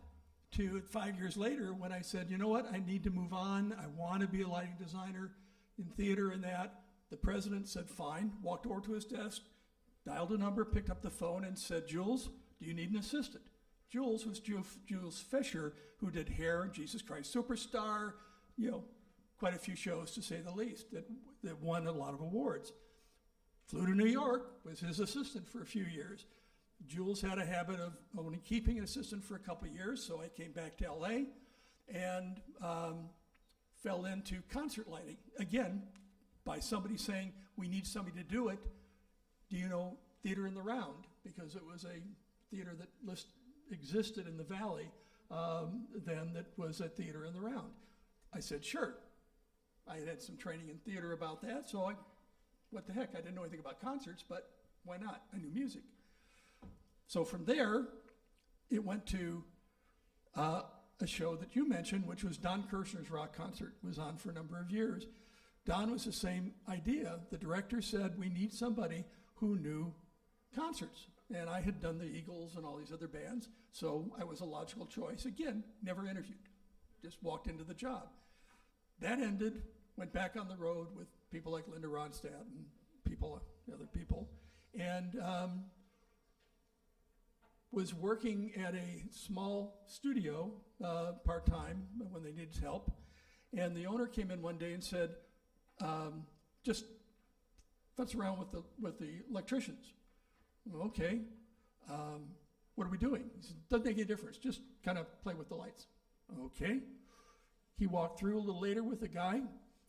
Speaker 5: to 5 years later when I said, you know what, I need to move on. I want to be a lighting designer in theater and that. The president said, fine, walked over to his desk, dialed a number, picked up the phone and said, Jules, do you need an assistant? Jules was Jules Fisher, who did Hair, Jesus Christ Superstar, quite a few shows to say the least, that won a lot of awards. Flew to New York, was his assistant for a few years. Jules had a habit of only keeping an assistant for a couple of years, so I came back to LA and fell into concert lighting. Again, by somebody saying, we need somebody to do it. Do you know Theater in the Round? Because it was a theater that existed in the Valley then that was a Theater in the Round. I said, sure. I had some training in theater about that, so what the heck, I didn't know anything about concerts, but why not? I knew music. So from there, it went to a show that you mentioned, which was Don Kirshner's rock concert, was on for a number of years. Don was the same idea. The director said, we need somebody who knew concerts. And I had done the Eagles and all these other bands, so I was a logical choice. Again, never interviewed, just walked into the job. That ended, went back on the road with people like Linda Ronstadt and other people, and was working at a small studio part-time when they needed help. And the owner came in one day and said, just futz around with the electricians. Well, okay, what are we doing? He said, doesn't make any difference, just kind of play with the lights. Okay. He walked through a little later with a guy,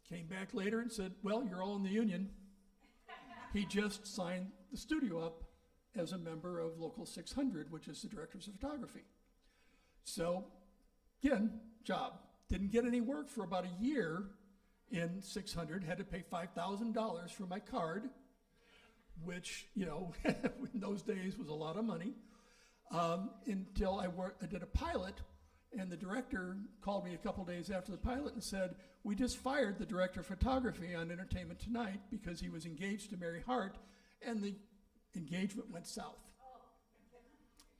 Speaker 5: came back later and said, well, you're all in the union. He just signed the studio up as a member of Local 600, which is the directors of photography. So, again, job. Didn't get any work for about a year in 600, had to pay $5,000 for my card, which, in those days was a lot of money, until I did a pilot, and the director called me a couple days after the pilot and said, we just fired the director of photography on Entertainment Tonight because he was engaged to Mary Hart, and the engagement went south.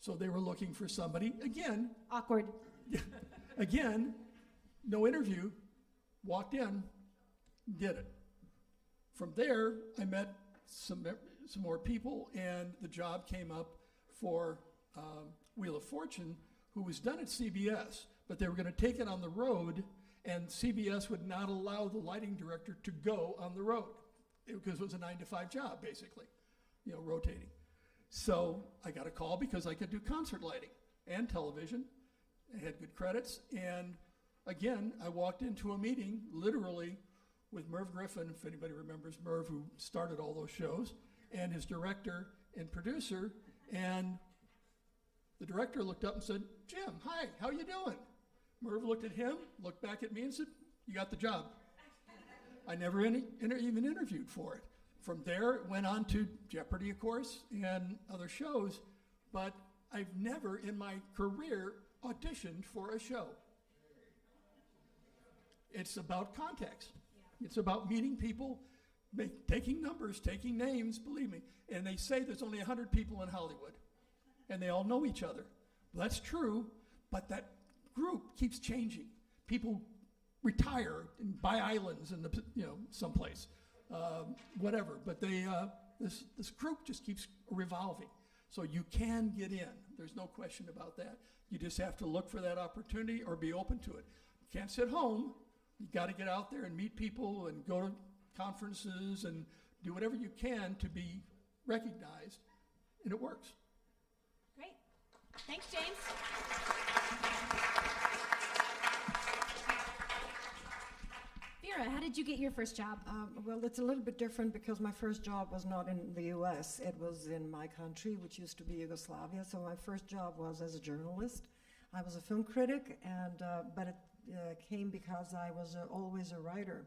Speaker 5: So they were looking for somebody, again.
Speaker 1: Awkward.
Speaker 5: Again, no interview, walked in, did it. From there, I met some more people, and the job came up for Wheel of Fortune, who was done at CBS, but they were going to take it on the road, and CBS would not allow the lighting director to go on the road because it was a 9-to-5 job, basically, rotating. So I got a call because I could do concert lighting and television. I had good credits, and again, I walked into a meeting, literally, with Merv Griffin, if anybody remembers Merv, who started all those shows, and his director and producer, and the director looked up and said, Jim, hi, how you doing? Merv looked at him, looked back at me and said, you got the job. I never even interviewed for it. From there, it went on to Jeopardy, of course, and other shows, but I've never in my career auditioned for a show. It's about context. It's about meeting people, taking numbers, taking names, believe me. And they say there's only 100 people in Hollywood, and they all know each other. Well, that's true, but that group keeps changing. People retire and buy islands in someplace, whatever. But this group just keeps revolving. So you can get in. There's no question about that. You just have to look for that opportunity or be open to it. You can't sit home. You got to get out there and meet people and go to conferences and do whatever you can to be recognized, and it works.
Speaker 1: Great. Thanks, James. Vera, how did you get your first job?
Speaker 6: Well, it's a little bit different because my first job was not in the U.S. It was in my country, which used to be Yugoslavia. So my first job was as a journalist. I was a film critic, but it came because I was always a writer.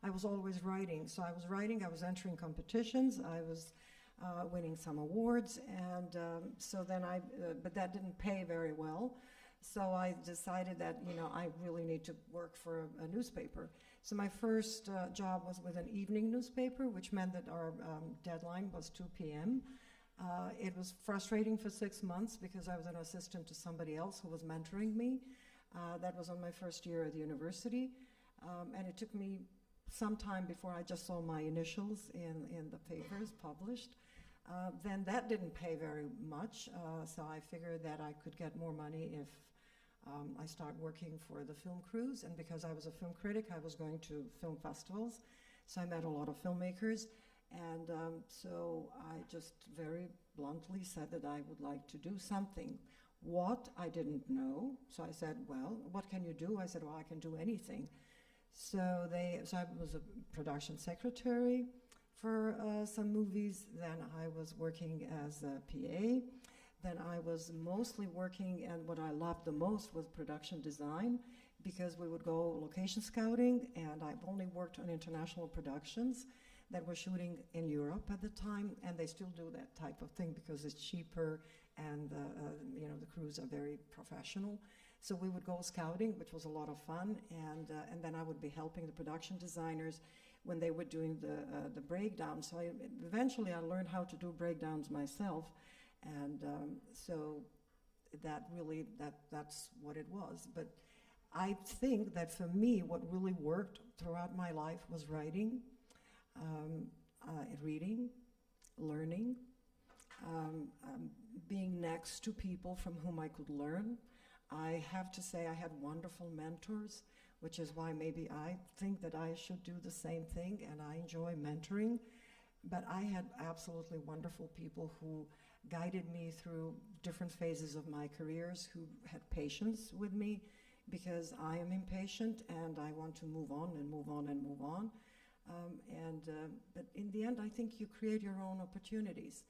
Speaker 6: I was always writing. So I was writing, I was entering competitions, I was winning some awards, and so then but that didn't pay very well. So I decided that, I really need to work for a newspaper. So my first job was with an evening newspaper, which meant that our deadline was 2 p.m. It was frustrating for 6 months because I was an assistant to somebody else who was mentoring me. That was on my first year at the university. And it took me some time before I just saw my initials in the papers published. Then that didn't pay very much, so I figured that I could get more money if I started working for the film crews. And because I was a film critic, I was going to film festivals. So I met a lot of filmmakers. And so I just very bluntly said that I would like to do something. What, I didn't know. So I said, well, what can you do? I said, well, I can do anything. So I was a production secretary for some movies. Then I was working as a PA. Then I was mostly working, and what I loved the most was production design, because we would go location scouting, and I've only worked on international productions that were shooting in Europe at the time, and they still do that type of thing because it's cheaper, and the crews are very professional. So we would go scouting, which was a lot of fun, and then I would be helping the production designers when they were doing the breakdowns. So eventually I learned how to do breakdowns myself, and so that really, that's what it was. But I think that for me, what really worked throughout my life was writing, reading, learning, being next to people from whom I could learn. I have to say I had wonderful mentors, which is why maybe I think that I should do the same thing, and I enjoy mentoring. But I had absolutely wonderful people who guided me through different phases of my careers, who had patience with me, because I am impatient and I want to move on and move on and move on. But in the end, I think you create your own opportunities.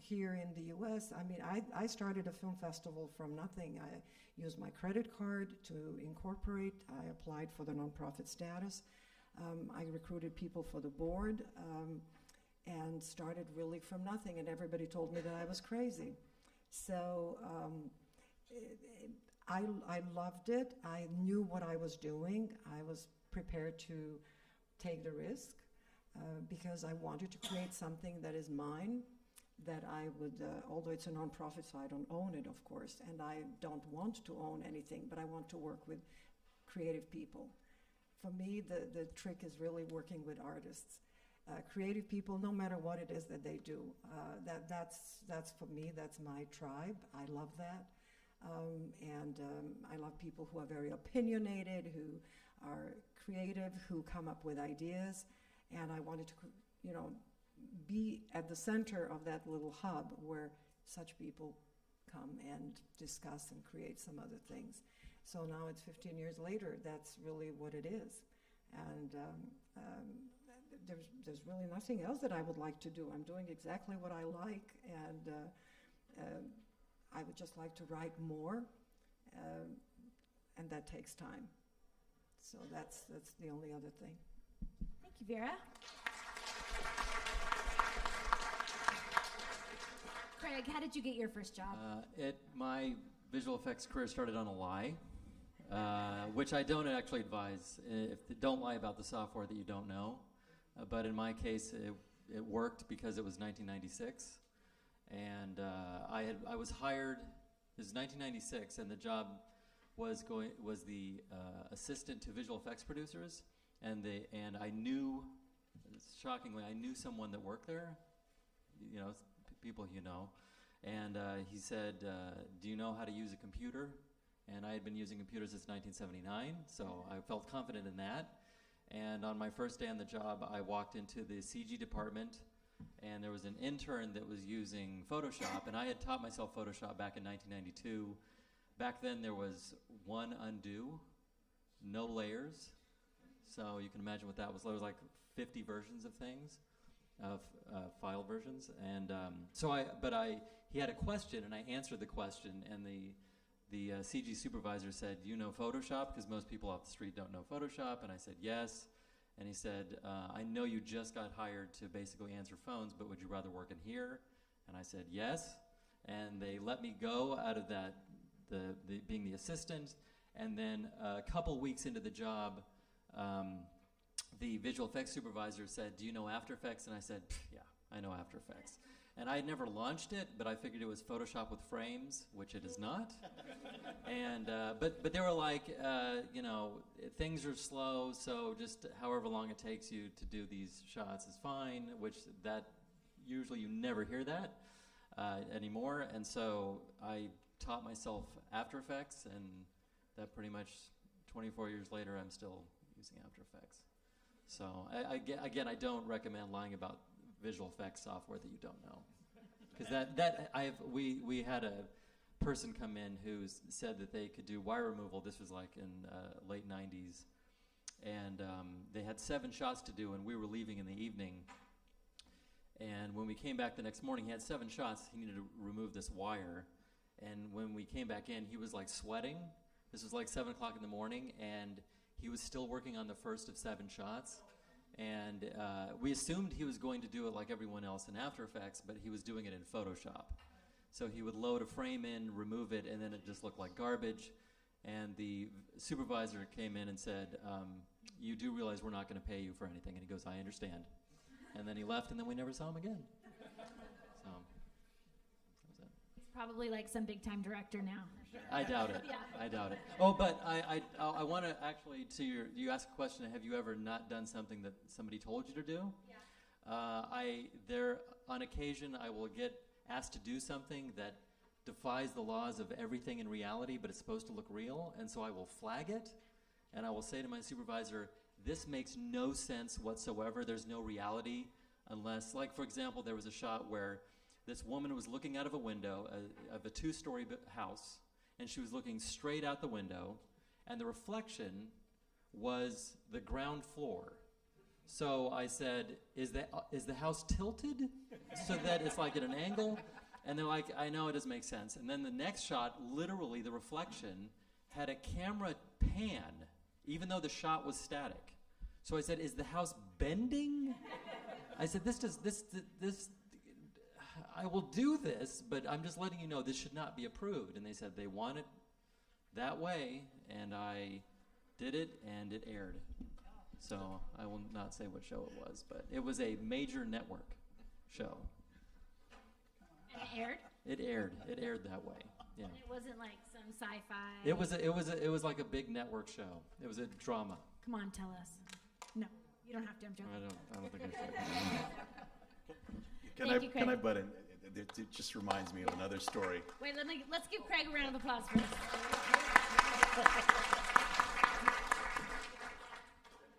Speaker 6: Here in the US, I mean, I started a film festival from nothing. I used my credit card to incorporate. I applied for the nonprofit status. I recruited people for the board and started really from nothing, and everybody told me that I was crazy. So I loved it. I knew what I was doing. I was prepared to take the risk because I wanted to create something that is mine, that I would, although it's a nonprofit, so I don't own it, of course, and I don't want to own anything, but I want to work with creative people. For me, the trick is really working with artists. Creative people, no matter what it is that they do, that's for me, that's my tribe. I love that. I love people who are very opinionated, who are creative, who come up with ideas, and I wanted to, be at the center of that little hub where such people come and discuss and create some other things. So now it's 15 years later, that's really what it is. And there's really nothing else that I would like to do. I'm doing exactly what I like, and I would just like to write more, and that takes time. So that's the only other thing.
Speaker 1: Thank you, Vera. Craig, how did you get your first job?
Speaker 7: My visual effects career started on a lie, which I don't actually advise. Don't lie about the software that you don't know. But in my case, it worked because it was 1996, and I was hired. It was 1996, and the job was the assistant to visual effects producers, and I knew, shockingly, I knew someone that worked there. People and he said, do you know how to use a computer? And I had been using computers since 1979, so I felt confident in that. And on my first day on the job, I walked into the CG department, and there was an intern that was using Photoshop, and I had taught myself Photoshop back in 1992. Back then there was one undo, no layers, so you can imagine what that was. There was like 50 versions of things, of file versions, and he had a question, and I answered the question, and the CG supervisor said, "Do you know Photoshop? Because most people off the street don't know Photoshop." And I said, "Yes." And he said, "I know you just got hired to basically answer phones, but would you rather work in here?" And I said, "Yes." And they let me go out of that, being the assistant, and then a couple weeks into the job, the visual effects supervisor said, "Do you know After Effects?" And I said, "Yeah, I know After Effects." And I had never launched it, but I figured it was Photoshop with frames, which it is not. And but they were like, things are slow, so just however long it takes you to do these shots is fine. Which that usually you never hear that anymore. And so I taught myself After Effects, and that pretty much 24 years later, I'm still using After Effects. So I don't recommend lying about visual effects software that you don't know, because we had a person come in who said that they could do wire removal. This was like in late 90s, and they had 7 shots to do, and we were leaving in the evening. And when we came back the next morning, he had 7 shots. He needed to remove this wire, and when we came back in, he was like sweating. This was like 7 o'clock in the morning, and he was still working on the first of 7 shots. And we assumed he was going to do it like everyone else in After Effects, but he was doing it in Photoshop. So he would load a frame in, remove it, and then it just looked like garbage. And the supervisor came in and said, you do realize we're not going to pay you for anything. And he goes, I understand. And then he left, and then we never saw him again. So, that was it.
Speaker 1: He's probably like some big-time director now.
Speaker 7: I doubt it.
Speaker 1: Yeah.
Speaker 7: I doubt it. Oh, but I want to actually, you asked a question, have you ever not done something that somebody told you to do? Yeah. On occasion, I will get asked to do something that defies the laws of everything in reality, but it's supposed to look real, and so I will flag it, and I will say to my supervisor, this makes no sense whatsoever. There's no reality unless, like, for example, there was a shot where this woman was looking out of a window of a two-story house, and she was looking straight out the window, and the reflection was the ground floor. So I said, is the house tilted so that it's like at an angle? And they're like, I know, it doesn't make sense. And then the next shot, literally the reflection had a camera pan, even though the shot was static. So I said, is the house bending? I said, this, I will do this, but I'm just letting you know this should not be approved. And they said they want it that way, and I did it, and it aired. So I will not say what show it was, but it was a major network show.
Speaker 1: And it aired?
Speaker 7: It aired. It aired that way. Yeah.
Speaker 1: And it wasn't like some sci-fi.
Speaker 7: It was like a big network show. It was a drama.
Speaker 1: Come on, tell us. No, you don't have to. I'm joking.
Speaker 7: I don't think I should.
Speaker 3: Can
Speaker 1: Thank you, Craig.
Speaker 3: Can I butt in? It just reminds me of another story.
Speaker 1: Wait, let's give Craig a round of applause for this.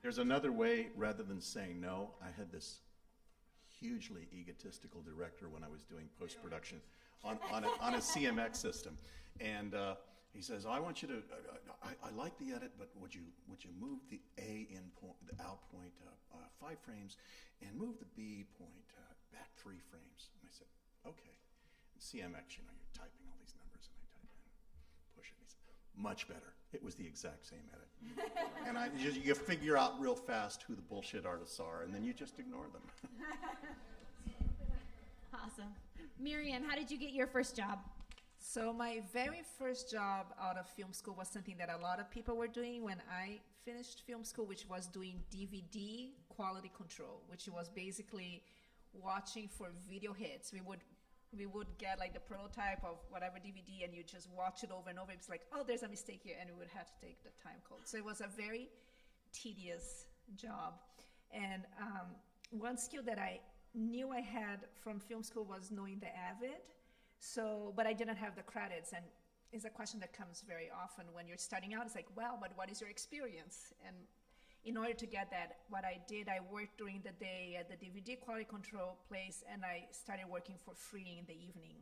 Speaker 3: There's another way, rather than saying no. I had this hugely egotistical director when I was doing post-production on a CMX system. And he says, I want you to, I like the edit, but would you move the A in point, the out point 5 frames, and move the B point back 3 frames? And I said, okay. And CMX, you're typing all these numbers, and I type in, push it, and he said, much better. It was the exact same edit. And you figure out real fast who the bullshit artists are, and then you just ignore them.
Speaker 1: Awesome. Miriam, how did you get your first job?
Speaker 8: So my very first job out of film school was something that a lot of people were doing when I finished film school, which was doing DVD quality control, which was basically watching for video hits. We would get like the prototype of whatever DVD, and you just watch it over and over. It's like, oh, there's a mistake here, and we would have to take the time code. So it was a very tedious job. And one skill that I knew I had from film school was knowing the Avid. So, but I didn't have the credits, and it's a question that comes very often when you're starting out. It's like, well, but what is your experience? And in order to get that, what I did, I worked during the day at the DVD quality control place, and I started working for free in the evening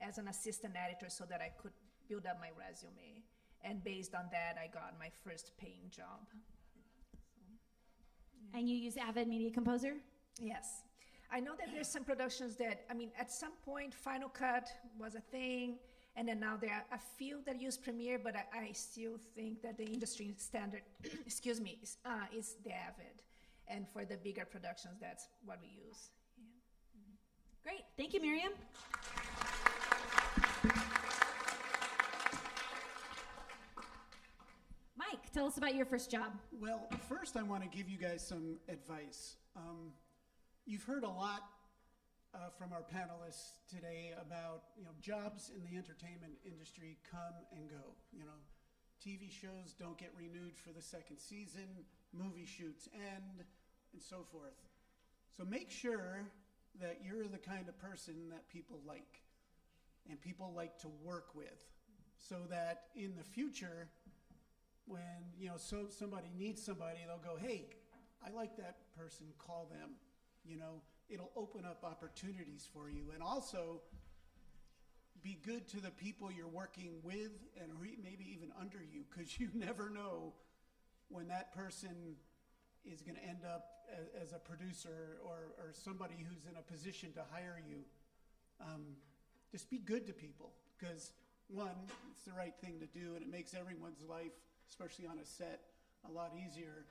Speaker 8: as an assistant editor so that I could build up my resume. And based on that, I got my first paying job.
Speaker 1: And you use Avid Media Composer?
Speaker 8: Yes. I know that there's some productions that, I mean, at some point, Final Cut was a thing, and then now there are a few that use Premiere, but I still think that the industry standard, excuse me, is the Avid. And for the bigger productions, that's what we use. Yeah.
Speaker 1: Great. Thank you, Miriam. Mike, tell us about your first job.
Speaker 9: Well, first I want to give you guys some advice. You've heard a lot from our panelists today about, jobs in the entertainment industry come and go. TV shows don't get renewed for the second season, movie shoots end, and so forth. So make sure that you're the kind of person that people like and people like to work with, so that in the future, when somebody needs somebody, they'll go, hey, I like that person, call them. It'll open up opportunities for you. And also, be good to the people you're working with and maybe even under you, because you never know when that person is going to end up as a producer or somebody who's in a position to hire you. Just be good to people, because one, it's the right thing to do, and it makes everyone's life, especially on a set, a lot easier.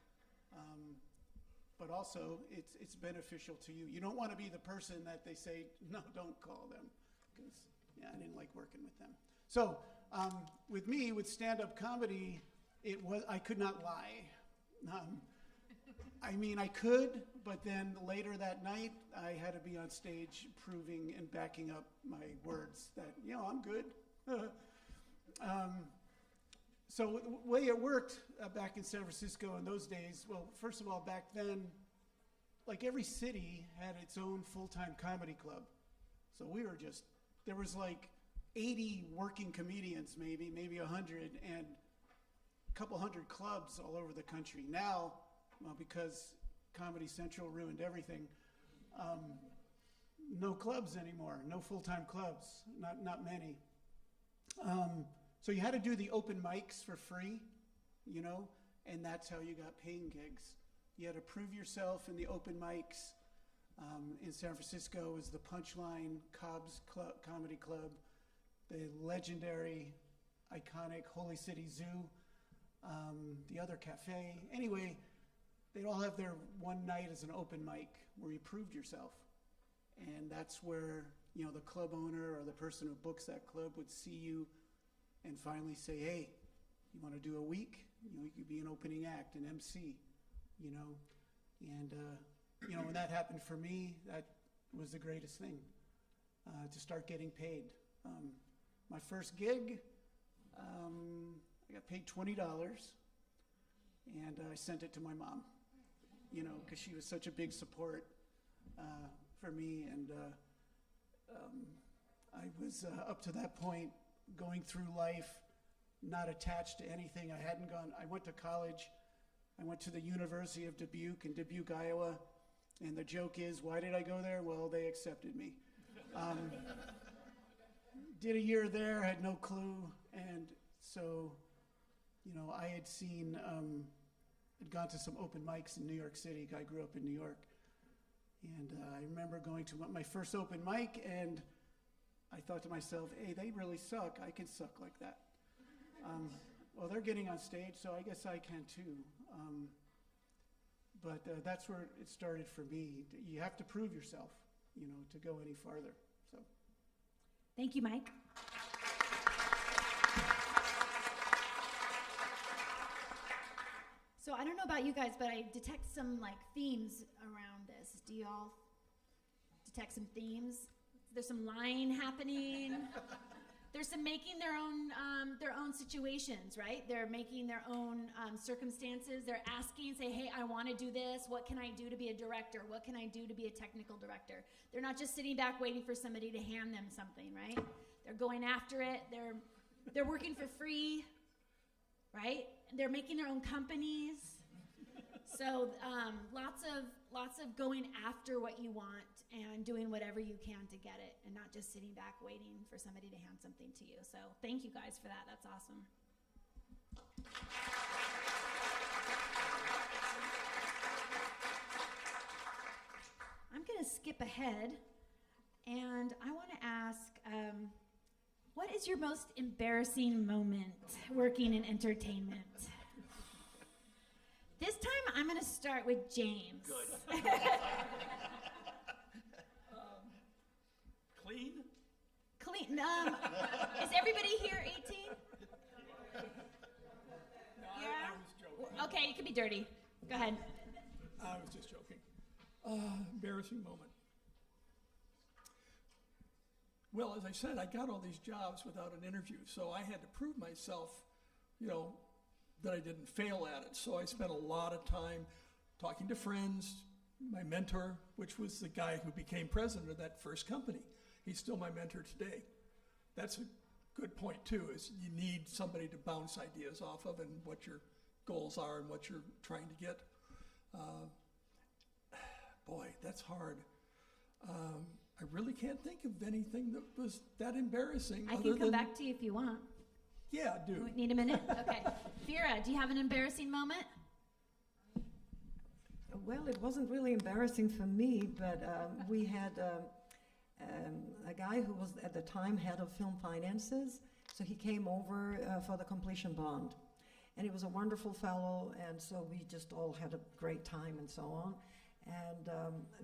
Speaker 9: But also, it's beneficial to you. You don't want to be the person that they say, no, don't call them, because Yeah, I didn't like working with them. So with me, with stand-up comedy, I could not lie. I mean, I could, but then later that night, I had to be on stage proving and backing up my words that, I'm good. So the way it worked back in San Francisco in those days, well, first of all, back then, like every city had its own full-time comedy club. So there was like 80 working comedians, maybe 100, and a couple hundred clubs all over the country. Now, well, because Comedy Central ruined everything, no clubs anymore, no full-time clubs, not many. So you had to do the open mics for free, and that's how you got paying gigs. You had to prove yourself in the open mics. In San Francisco was the Punchline, Cobb's Comedy Club, the legendary, iconic Holy City Zoo, the other cafe. Anyway, they'd all have their one night as an open mic where you proved yourself. And that's where, the club owner or the person who books that club would see you and finally say, hey, you want to do a week? You could be an opening act, an MC, And, when that happened for me, that was the greatest thing, to start getting paid. My first gig, I got paid $20, and I sent it to my mom, because she was such a big support for me. And I was, up to that point, going through life, not attached to anything. I went to college. I went to the University of Dubuque in Dubuque, Iowa. And the joke is, why did I go there? Well, they accepted me. Did a year there, had no clue. And so, I had had gone to some open mics in New York City. I grew up in New York. And I remember going to my first open mic, and I thought to myself, hey, they really suck. I can suck like that. Well, they're getting on stage, so I guess I can too. But that's where it started for me. You have to prove yourself, to go any farther. So,
Speaker 1: thank you, Mike. So I don't know about you guys, but I detect some themes around this. Do y'all detect some themes? There's some lying happening. There's some making their own situations, right? They're making their own circumstances. They're asking, say, hey, I want to do this. What can I do to be a director? What can I do to be a technical director? They're not just sitting back waiting for somebody to hand them something, right? They're going after it. They're working for free, right? They're making their own companies. So lots of going after what you want and doing whatever you can to get it, and not just sitting back waiting for somebody to hand something to you. So thank you guys for that. That's awesome. I'm going to skip ahead, and I want to ask, what is your most embarrassing moment working in entertainment? This time, I'm going to start with James.
Speaker 5: Good. Clean?
Speaker 1: Clean. Is everybody here 18?
Speaker 5: No,
Speaker 1: Yeah?
Speaker 5: I was joking.
Speaker 1: Okay, you can be dirty. Go ahead.
Speaker 5: I was just joking. Embarrassing moment. Well, as I said, I got all these jobs without an interview, so I had to prove myself, that I didn't fail at it. So I spent a lot of time talking to friends, my mentor, which was the guy who became president of that first company. He's still my mentor today. That's a good point, too, is you need somebody to bounce ideas off of and what your goals are and what you're trying to get. Boy, that's hard. I really can't think of anything that was that embarrassing.
Speaker 1: I can come back to you if you want.
Speaker 5: Yeah, do.
Speaker 1: You need a minute? Okay. Vera, do you have an embarrassing moment?
Speaker 6: Well, it wasn't really embarrassing for me, but we had a guy who was at the time head of film finances, so he came over for the completion bond. And he was a wonderful fellow, and so we just all had a great time and so on. And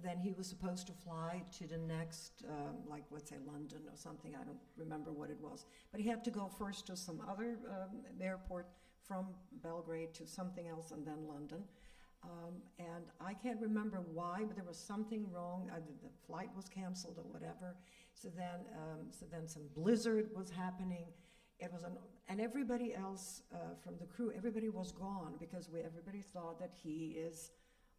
Speaker 6: then he was supposed to fly to the next, like let's say London or something. I don't remember what it was. But he had to go first to some other airport from Belgrade to something else and then London. And I can't remember why, but there was something wrong. The flight was canceled or whatever. So then some blizzard was happening. It was and everybody else from the crew, everybody was gone because everybody thought that he is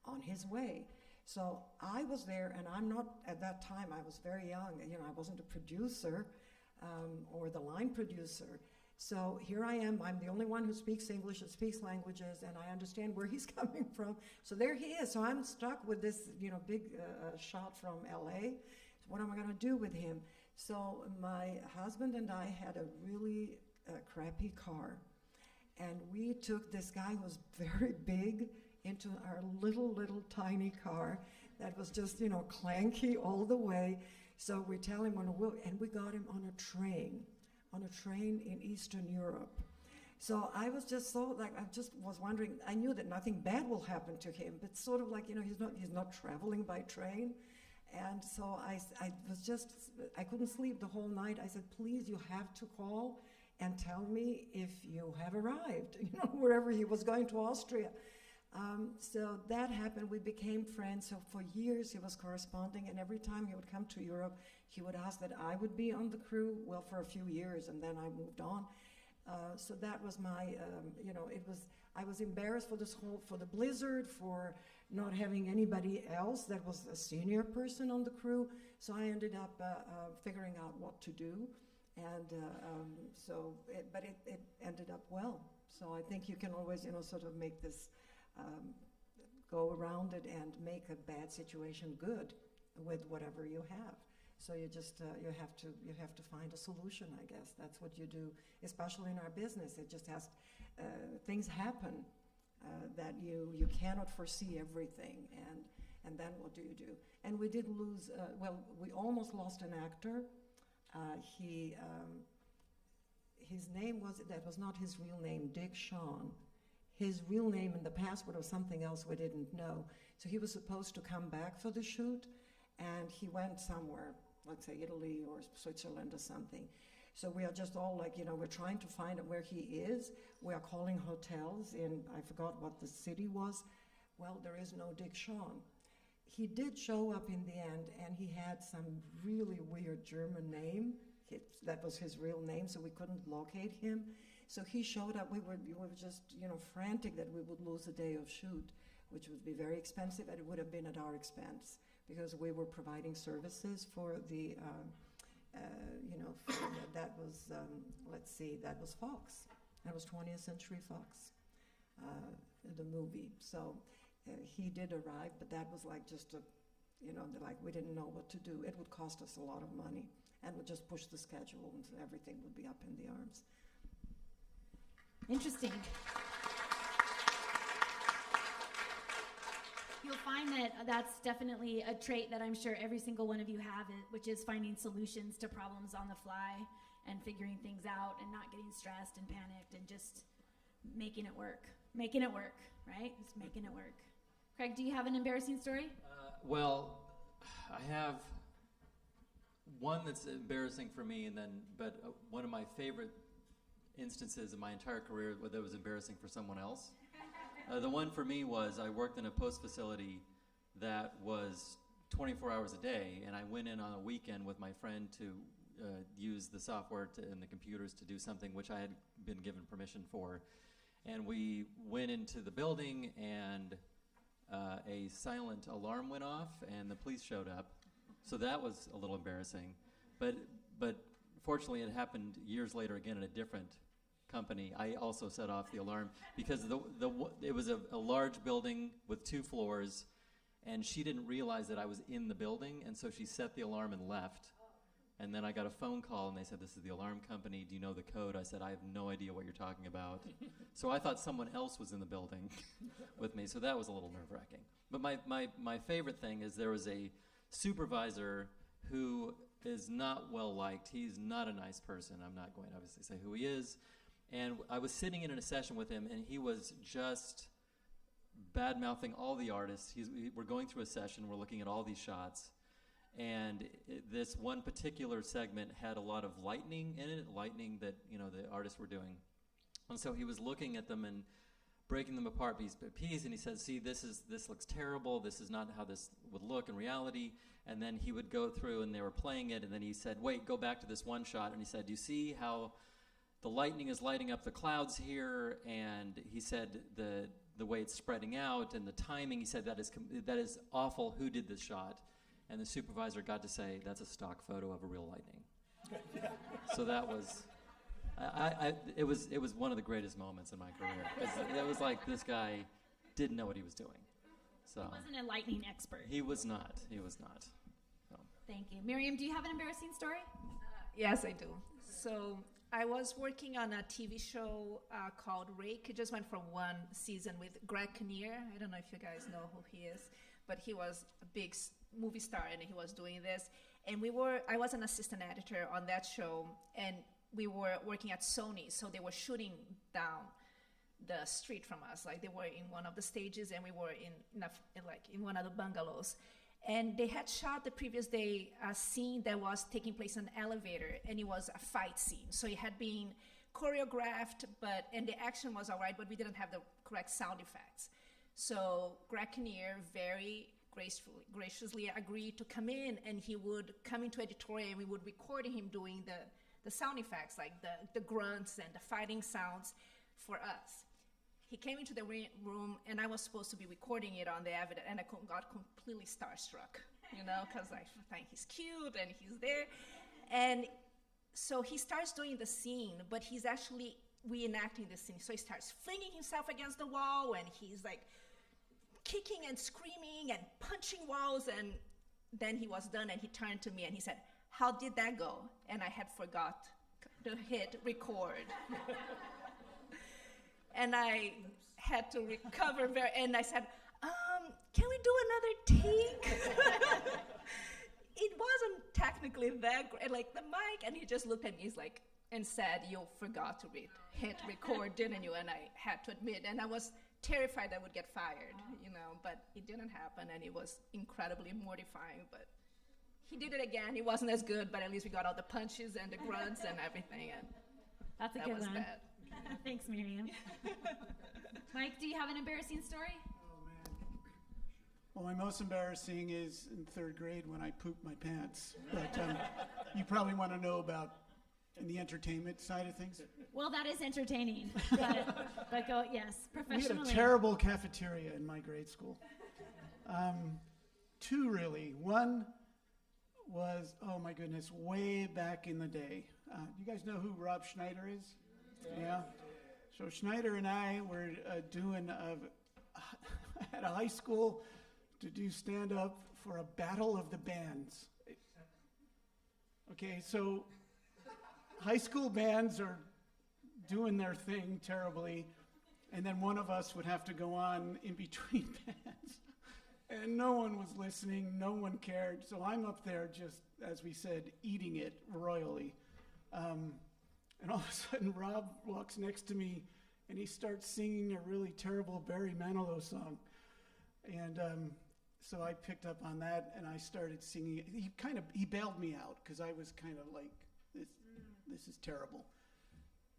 Speaker 6: on his way. So I was there, and I'm not, at that time, I was very young. You know, I wasn't a producer or the line producer. So here I am. I'm the only one who speaks English and speaks languages, and I understand where he's coming from. So there he is. So I'm stuck with this, big shot from LA. So what am I going to do with him? So my husband and I had a really crappy car, and we took this guy who was very big into our little tiny car that was just, clanky all the way. So we tell him and we got him on a train in Eastern Europe. So I was just I just was wondering, I knew that nothing bad will happen to him, but sort of like, he's not traveling by train. And so I couldn't sleep the whole night. I said, please, you have to call and tell me if you have arrived, wherever he was going to Austria. So that happened. We became friends. So for years he was corresponding, and every time he would come to Europe, he would ask that I would be on the crew. Well, for a few years, and then I moved on. So that was my, I was embarrassed for the blizzard, for not having anybody else that was a senior person on the crew. So I ended up figuring out what to do, and but it ended up well. So I think you can always, sort of make this. Go around it and make a bad situation good with whatever you have. So you just you have to find a solution. I guess that's what you do, especially in our business. It just has things happen that you cannot foresee everything, and then what do you do? And we did lose. We almost lost an actor. His name was not his real name, Dick Shawn. His real name in the passport was something else we didn't know. So he was supposed to come back for the shoot, and he went somewhere, let's say Italy or Switzerland or something. So we are just all like, we're trying to find out where he is. We are calling hotels in, I forgot what the city was. Well, there is no Dick Shawn. He did show up in the end, and he had some really weird German name. That was his real name, so we couldn't locate him. So he showed up. We were just, frantic that we would lose a day of shoot, which would be very expensive, and it would have been at our expense because we were providing services for the, that was, that was Fox. That was 20th Century Fox, the movie. So he did arrive, but that was like just we didn't know what to do. It would cost us a lot of money, and would just push the schedule, and everything would be up in the arms.
Speaker 1: Interesting. You'll find that that's definitely a trait that I'm sure every single one of you have, which is finding solutions to problems on the fly and figuring things out and not getting stressed and panicked and just making it work. Making it work, right? Just making it work. Craig, do you have an embarrassing story?
Speaker 7: Well, I have one that's embarrassing for me, but one of my favorite instances in my entire career that was embarrassing for someone else. The one for me was I worked in a post facility that was 24 hours a day, and I went in on a weekend with my friend to use the software and the computers to do something which I had been given permission for. And we went into the building, and a silent alarm went off, and the police showed up. So that was a little embarrassing. But fortunately, it happened years later again in a different company. I also set off the alarm because it was a large building with 2 floors, and she didn't realize that I was in the building, and so she set the alarm and left. And then I got a phone call, and they said, "This is the alarm company. Do you know the code?" I said, "I have no idea what you're talking about." So I thought someone else was in the building with me, so that was a little nerve-wracking. But my favorite thing is there was a supervisor who is not well-liked. He's not a nice person. I'm not going to obviously say who he is. And I was sitting in a session with him, and he was just bad-mouthing all the artists. We're going through a session. We're looking at all these shots. And this one particular segment had a lot of lightning in it, lightning that, the artists were doing. And so he was looking at them and breaking them apart piece by piece, and he said, see, this looks terrible. This is not how this would look in reality. And then he would go through, and they were playing it, and then he said, wait, go back to this one shot. And he said, do you see how the lightning is lighting up the clouds here? And he said the way it's spreading out and the timing, he said, that is awful. Who did this shot? And the supervisor got to say, that's a stock photo of a real lightning. So that was, it was one of the greatest moments in my career. It was like this guy didn't know what he was doing. So
Speaker 1: He wasn't a lightning expert.
Speaker 7: He was not. So.
Speaker 1: Thank you. Miriam, do you have an embarrassing story?
Speaker 8: Yes, I do. So I was working on a TV show called Rake. It just went for one season with Greg Kinnear. I don't know if you guys know who he is, but he was a big movie star, and he was doing this. And I was an assistant editor on that show, and we were working at Sony, so they were shooting down the street from us. Like, they were in one of the stages, and we were in one of the bungalows. And they had shot the previous day a scene that was taking place in an elevator, and it was a fight scene. So it had been choreographed, and the action was all right, but we didn't have the correct sound effects. So Greg Kinnear very graciously agreed to come in, and he would come into editorial, and we would record him doing the sound effects, like the grunts and the fighting sounds for us. He came into the room, and I was supposed to be recording it on the evidence, and I got completely starstruck, because I think he's cute, and he's there. And so he starts doing the scene, but he's actually reenacting the scene. So he starts flinging himself against the wall, and he's like kicking and screaming and punching walls, and then he was done, and he turned to me, and he said, how did that go? And I had forgot to hit record. And I had to recover and I said, can we do another take? It wasn't technically that great, like the mic, and he just looked at me and said, you forgot to hit record, didn't you? And I had to admit, and I was terrified I would get fired, but it didn't happen, and it was incredibly mortifying, but he did it again. It wasn't as good, but at least we got all the punches and the grunts and everything, and
Speaker 1: That's a
Speaker 8: that
Speaker 1: good
Speaker 8: was
Speaker 1: one.
Speaker 8: that.
Speaker 1: Thanks, Miriam. Mike, do you have an embarrassing story?
Speaker 9: Oh, man. Well, my most embarrassing is in third grade when I pooped my pants. But you probably want to know about in the entertainment side of things.
Speaker 1: Well, that is entertaining, but go, yes, professionally.
Speaker 9: We had a terrible cafeteria in my grade school. Two, really. One was, oh my goodness, way back in the day. You guys know who Rob Schneider is? Yeah. So Schneider and I were doing at a high school to do stand-up for a battle of the bands. Okay, so high school bands are doing their thing terribly, and then one of us would have to go on in between bands. And no one was listening, no one cared, so I'm up there just, as we said, eating it royally. And all of a sudden, Rob walks next to me, and he starts singing a really terrible Barry Manilow song. And so I picked up on that, and I started singing it. He bailed me out, because I was kind of like, this is terrible.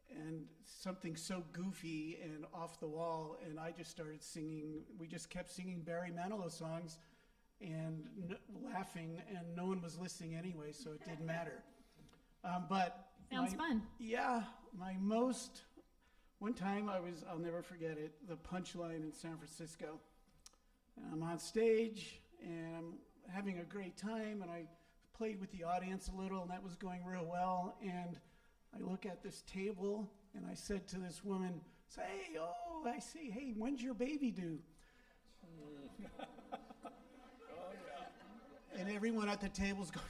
Speaker 9: And something so goofy and off the wall, and I just started singing. We just kept singing Barry Manilow songs and laughing, and no one was listening anyway, so it didn't matter. But
Speaker 1: Sounds fun.
Speaker 9: Yeah, one time I'll never forget it, the Punchline in San Francisco. And I'm on stage, and I'm having a great time, and I played with the audience a little, and that was going real well. And I look at this table, and I said to this woman, hey, when's your baby due? And everyone at the table's going,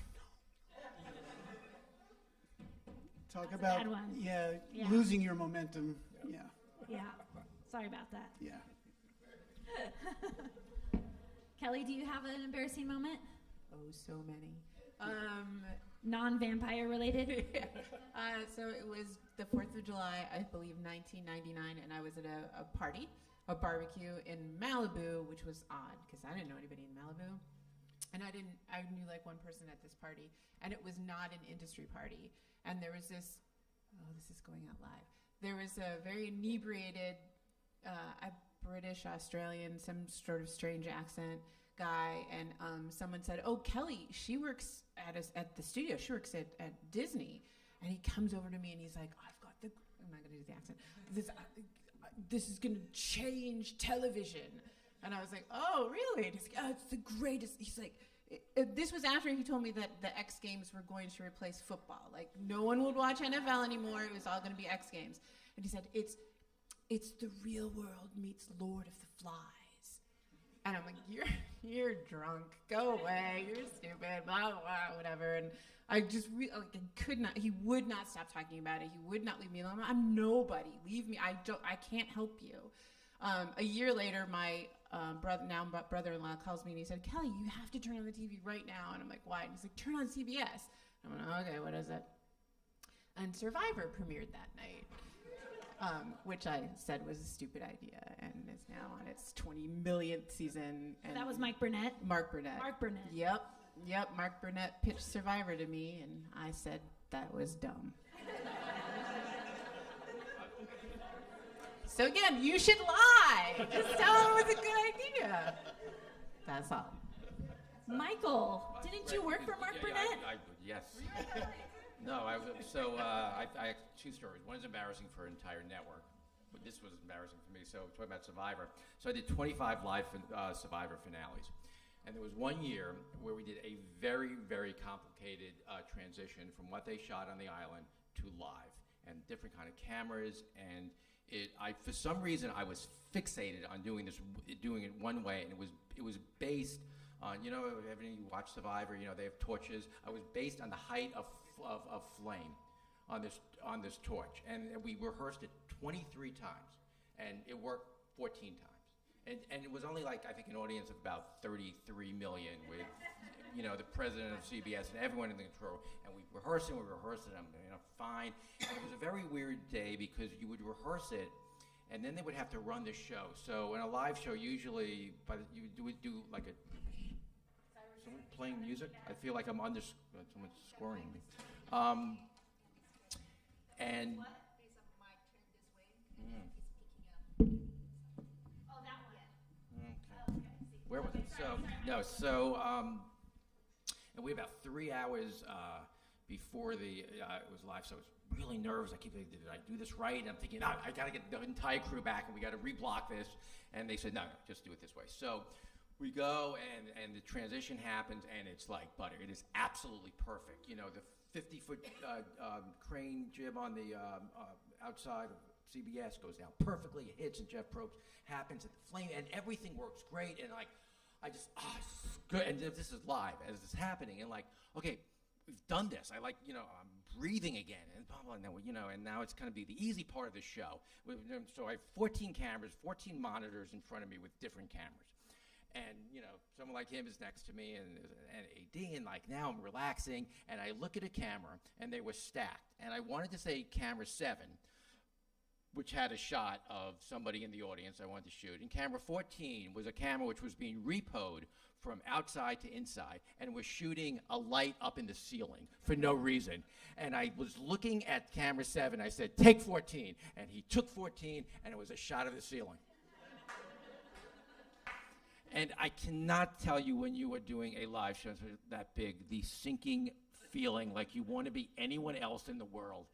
Speaker 9: talk
Speaker 1: That's
Speaker 9: about
Speaker 1: a bad one.
Speaker 9: Yeah,
Speaker 1: Yeah.
Speaker 9: losing your momentum. Yeah.
Speaker 1: Yeah. Sorry about that.
Speaker 9: Yeah.
Speaker 1: Kelly, do you have an embarrassing moment?
Speaker 4: Oh, so many.
Speaker 1: Non-vampire related?
Speaker 4: So it was the 4th of July, I believe 1999, and I was at a party, a barbecue in Malibu, which was odd because I didn't know anybody in Malibu. And I knew like one person at this party, and it was not an industry party. And there was this, this is going out live. There was a very inebriated, a British, Australian, some sort of strange accent guy, and someone said, "Oh, Kelly, she works at the studio. She works at Disney." And he comes over to me and he's like, "I've got the," I'm not going to do the accent, this is going to change television. And I was like, "Oh, really?" And he's like, "Oh, it's the greatest." He's like, this was after he told me that the X Games were going to replace football. Like, no one would watch NFL anymore. It was all going to be X Games. And he said, it's the real world meets Lord of the Flies. And I'm like, you're drunk. Go away. You're stupid. Blah, blah, whatever. And I just could not. He would not stop talking about it. He would not leave me alone. I'm nobody. Leave me. I can't help you. A year later, my brother-in-law calls me and he said, "Kelly, you have to turn on the TV right now." And I'm like, "Why?" And he's like, "Turn on CBS." I'm like, "Okay, what is it?" And Survivor premiered that night, which I said was a stupid idea, and is now on its 20 millionth season. And
Speaker 1: That was Mike Burnett?
Speaker 4: Mark Burnett.
Speaker 1: Mark Burnett.
Speaker 4: Yep. Mark Burnett pitched Survivor to me, and I said that was dumb. So again, you should lie. Just tell them it was a good idea. That's all.
Speaker 1: Michael, didn't you work for Mark Burnett?
Speaker 2: Yes. No, I have two stories. One is embarrassing for an entire network, but this was embarrassing for me. So talking about Survivor. So I did 25 live Survivor finales. And there was one year where we did a very, very complicated transition from what they shot on the island to live, and different kind of cameras, and for some reason, I was fixated on doing it one way, and it was based on, have any of you watched Survivor? They have torches. I was based on the height of flame on this torch, and we rehearsed it 23 times, and it worked 14 times, and it was only like, I think, an audience of about 33 million with, the president of CBS and everyone in the control, and we rehearsed it, I'm fine. And it was a very weird day because you would rehearse it, and then they would have to run the show. So in a live show, usually, you would do like someone playing music. I feel like I'm under someone's scoring me. And where was it? And we had about 3 hours before it was live, so I was really nervous. I keep thinking, did I do this right? And I'm thinking, I got to get the entire crew back, and we got to reblock this. And they said, no, just do it this way. So we go, and the transition happens, and it's like butter. It is absolutely perfect. The 50-foot crane jib on the outside of CBS goes down perfectly. It hits, and Jeff Probst happens at the flame, and everything works great. And this is good. And this is live as it's happening, and okay, we've done this. I'm breathing again, and blah, blah, and now it's going to be the easy part of the show. So I have 14 cameras, 14 monitors in front of me with different cameras. And, someone like him is next to me, and AD, and now I'm relaxing, and I look at a camera, and they were stacked. And I wanted to say camera 7, which had a shot of somebody in the audience I wanted to shoot. And camera 14 was a camera which was being repoed from outside to inside, and was shooting a light up in the ceiling for no reason. And I was looking at camera 7, I said, "Take 14." And he took 14, and it was a shot of the ceiling. And I cannot tell you, when you are doing a live show that big, the sinking feeling like you want to be anyone else in the world.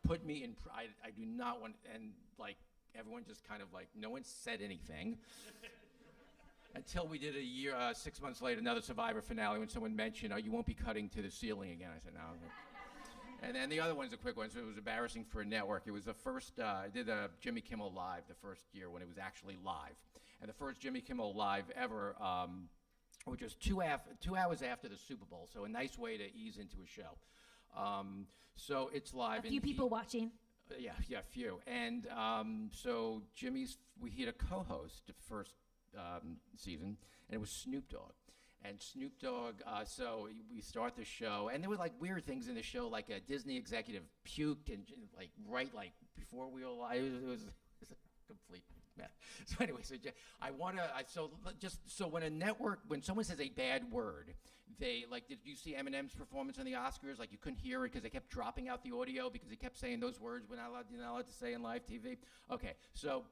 Speaker 2: Put me in, I do not want, and everyone just kind of no one said anything. Until we did 6 months later, another Survivor finale, when someone mentioned, you won't be cutting to the ceiling again. I said, no. And then the other one's a quick one, so it was embarrassing for a network. It was the first, I did a Jimmy Kimmel Live the first year when it was actually live. And the first Jimmy Kimmel Live ever, which was 2 hours after the Super Bowl, so a nice way to ease into a show. So it's live.
Speaker 1: A few people watching.
Speaker 2: Yeah, few. And so we had a co-host the first season, and it was Snoop Dogg. And Snoop Dogg, so we start the show, and there were like weird things in the show, like a Disney executive puked and right before we were alive. It was a complete mess. So anyway, so when someone says a bad word, they did you see Eminem's performance on the Oscars? Like you couldn't hear it because they kept dropping out the audio because he kept saying those words you're not allowed to say in live TV. Okay, so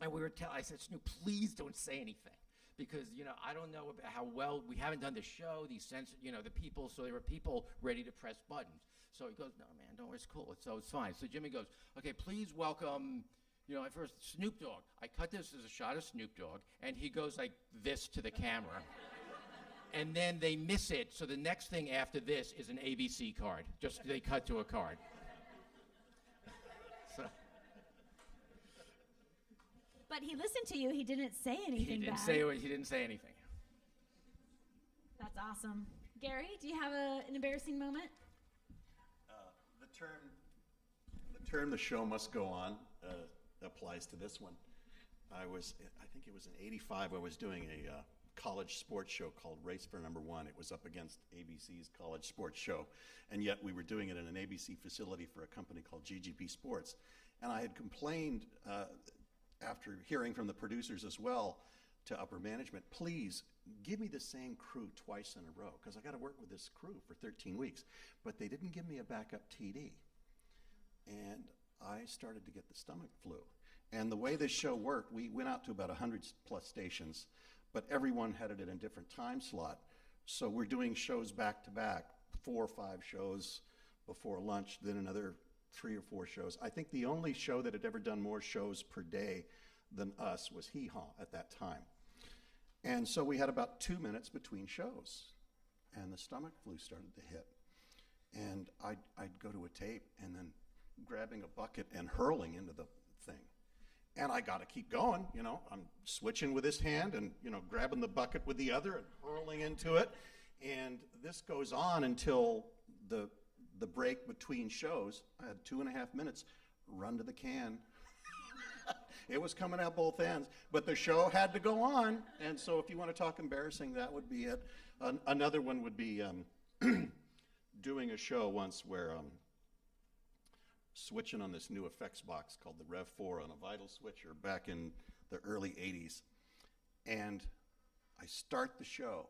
Speaker 2: and I said, Snoop, please don't say anything. Because, I don't know about how well, we haven't done the show, the people, so there were people ready to press buttons. So he goes, no, man, don't worry, it's cool. So it's fine. So Jimmy goes, okay, please welcome, at first, Snoop Dogg. I cut this as a shot of Snoop Dogg, and he goes like this to the camera. And then they miss it, so the next thing after this is an ABC card. Just they cut to a card. So.
Speaker 1: But he listened to you. He didn't say anything bad.
Speaker 2: He didn't say anything.
Speaker 1: That's awesome. Gary, do you have an embarrassing moment?
Speaker 3: The term "the show must go on" applies to this one. I think it was in '85. I was doing a college sports show called Race for Number One. It was up against ABC's college sports show, and yet we were doing it in an ABC facility for a company called GGP Sports. And I had complained. After hearing from the producers as well to upper management, please give me the same crew twice in a row because I got to work with this crew for 13 weeks. But they didn't give me a backup TD. And I started to get the stomach flu. And the way this show worked, we went out to about 100 plus stations, but everyone had it in a different time slot. So we're doing shows back to back, 4 or 5 shows before lunch, then another 3 or 4 shows. I think the only show that had ever done more shows per day than us was Hee Haw at that time. And so we had about 2 minutes between shows, and the stomach flu started to hit. And I'd go to a tape and then grabbing a bucket and hurling into the thing. And I got to keep going, I'm switching with this hand and, grabbing the bucket with the other and hurling into it. And this goes on until the break between shows. I had 2.5 minutes, run to the can. It was coming out both ends, but the show had to go on. And so if you want to talk embarrassing, that would be it. Another one would be doing a show once where switching on this new effects box called the Rev 4 on a Vital switcher back in the early 80s. And I start the show.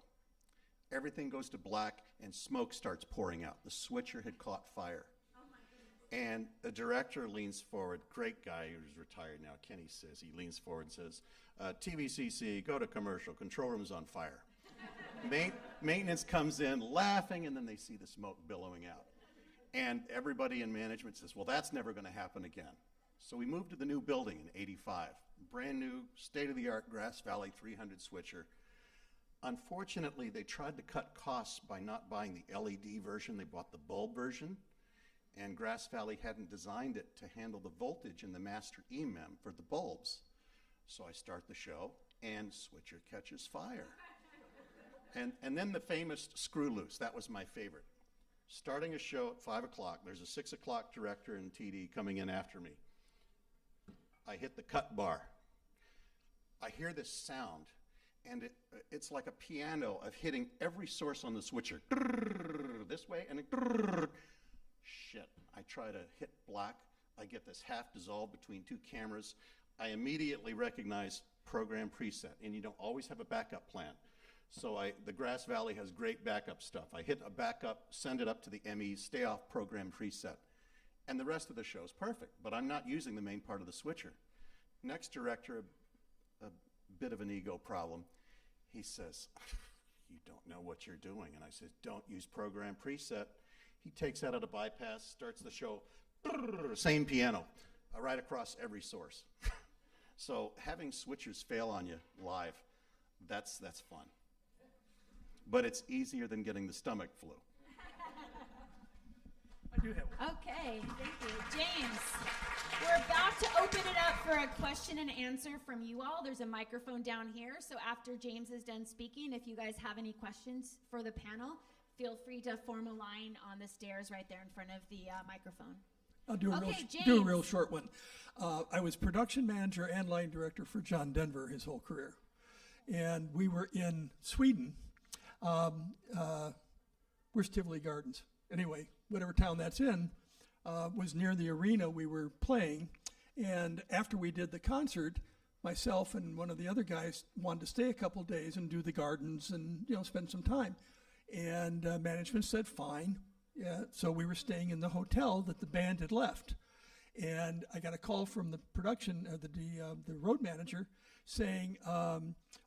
Speaker 3: Everything goes to black and smoke starts pouring out. The switcher had caught fire. Oh my goodness. And the director leans forward, great guy who's retired now, Kenny says, he leans forward and says, TVCC, go to commercial, control room's on fire. Maintenance comes in laughing, and then they see the smoke billowing out. And everybody in management says, well, that's never going to happen again. So we moved to the new building in '85, brand new, state-of-the-art Grass Valley 300 switcher. Unfortunately, they tried to cut costs by not buying the LED version. They bought the bulb version, and Grass Valley hadn't designed it to handle the voltage in the master EMEM for the bulbs. So I start the show, and switcher catches fire. And then the famous screw loose. That was my favorite. Starting a show at 5 o'clock, there's a 6 o'clock director and TD coming in after me. I hit the cut bar. I hear this sound, and it's like a piano of hitting every source on the switcher. This way, and shit. I try to hit black. I get this half dissolved between 2 cameras. I immediately recognize program preset, and you don't always have a backup plan. So the Grass Valley has great backup stuff. I hit a backup, send it up to the ME, stay off program preset. And the rest of the show is perfect, but I'm not using the main part of the switcher. Next director, a bit of an ego problem. He says, you don't know what you're doing. And I said, don't use program preset. He takes that out of bypass, starts the show, same piano, right across every source. So having switchers fail on you live, that's fun. But it's easier than getting the stomach flu.
Speaker 5: I do have one.
Speaker 1: Okay, thank you. James, we're about to open it up for a question and answer from you all. There's a microphone down here, so after James is done speaking, if you guys have any questions for the panel, feel free to form a line on the stairs right there in front of the microphone.
Speaker 5: I'll do a real short one. I was production manager and line director for John Denver his whole career. And we were in Sweden Where's Tivoli Gardens? Anyway, whatever town that's in, was near the arena we were playing. And after we did the concert, myself and one of the other guys wanted to stay a couple days and do the gardens and, spend some time. And management said, fine. Yeah, so we were staying in the hotel that the band had left. And I got a call from the production, the road manager, saying,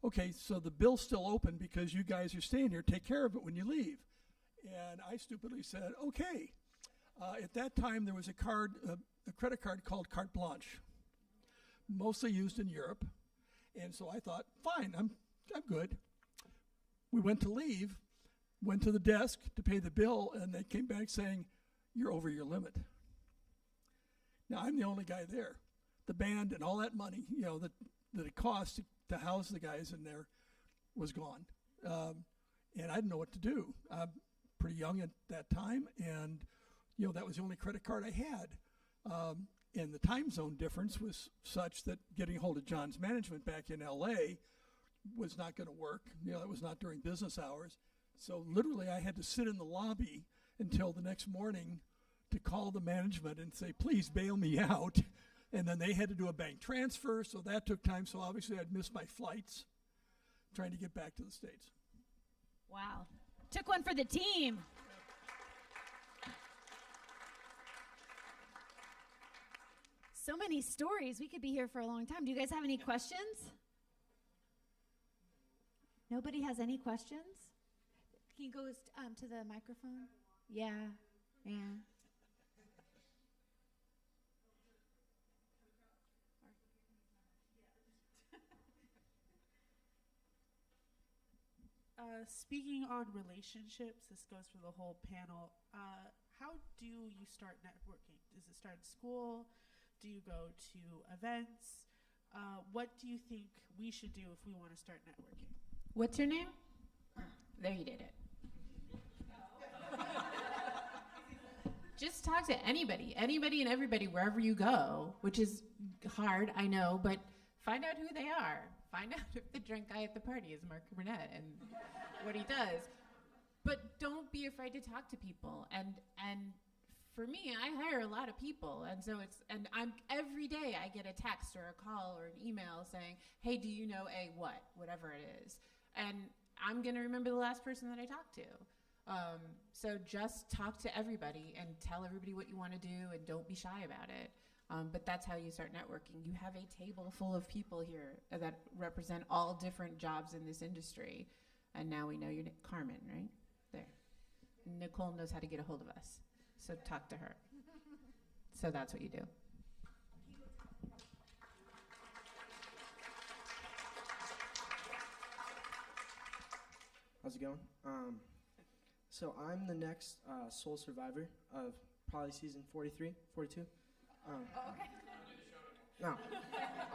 Speaker 5: okay, so the bill's still open because you guys are staying here. Take care of it when you leave. And I stupidly said, okay. At that time, there was a credit card called Carte Blanche, mostly used in Europe. And so I thought, fine, I'm good. We went to leave, went to the desk to pay the bill, and they came back saying, you're over your limit. Now, I'm the only guy there. The band and all that money, that it cost to house the guys in there was gone. And I didn't know what to do. I'm pretty young at that time, and, that was the only credit card I had. And the time zone difference was such that getting a hold of John's management back in L.A. was not going to work. It was not during business hours. So literally I had to sit in the lobby until the next morning to call the management and say, please bail me out. And then they had to do a bank transfer, so that took time. So obviously I'd missed my flights trying to get back to the States.
Speaker 1: Wow. Took one for the team. So many stories. We could be here for a long time. Do you guys have any questions? Nobody has any questions? Can you go to the microphone? Yeah.
Speaker 10: Speaking on relationships, this goes for the whole panel. How do you start networking? Does it start at school? Do you go to events? What do you think we should do if we want to start networking?
Speaker 4: What's your name? There, you did it. Just talk to anybody and everybody wherever you go, which is hard, I know, but find out who they are. Find out if the drunk guy at the party is Mark Burnett and what he does. But don't be afraid to talk to people. And for me, I hire a lot of people, and so I'm every day I get a text or a call or an email saying, hey, do you know whatever it is. And I'm going to remember the last person that I talked to. So just talk to everybody and tell everybody what you want to do, and don't be shy about it. But that's how you start networking. You have a table full of people here that represent all different jobs in this industry. And now we know you're Carmen, right? There. Nicole knows how to get a hold of us. So talk to her. So that's what you do.
Speaker 11: How's it going? So I'm the next sole survivor of probably season 43, 42.
Speaker 1: Okay.
Speaker 11: Now,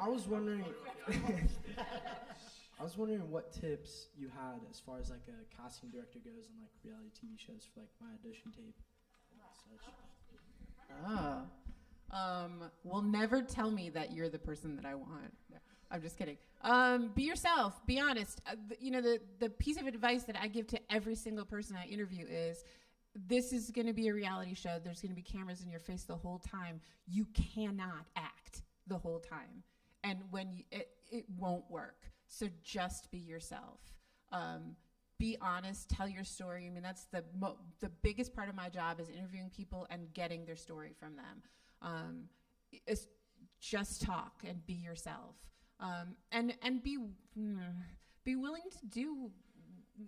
Speaker 11: I was wondering what tips you had as far as like a casting director goes in like reality TV shows for like my audition tape and such.
Speaker 4: Well, never tell me that you're the person that I want. No, I'm just kidding. Be yourself. Be honest. The piece of advice that I give to every single person I interview is, this is going to be a reality show. There's going to be cameras in your face the whole time. You cannot act the whole time. And when it won't work. So just be yourself. Be honest, tell your story. I mean, that's the biggest part of my job is interviewing people and getting their story from them. It's just talk and be yourself. And be willing to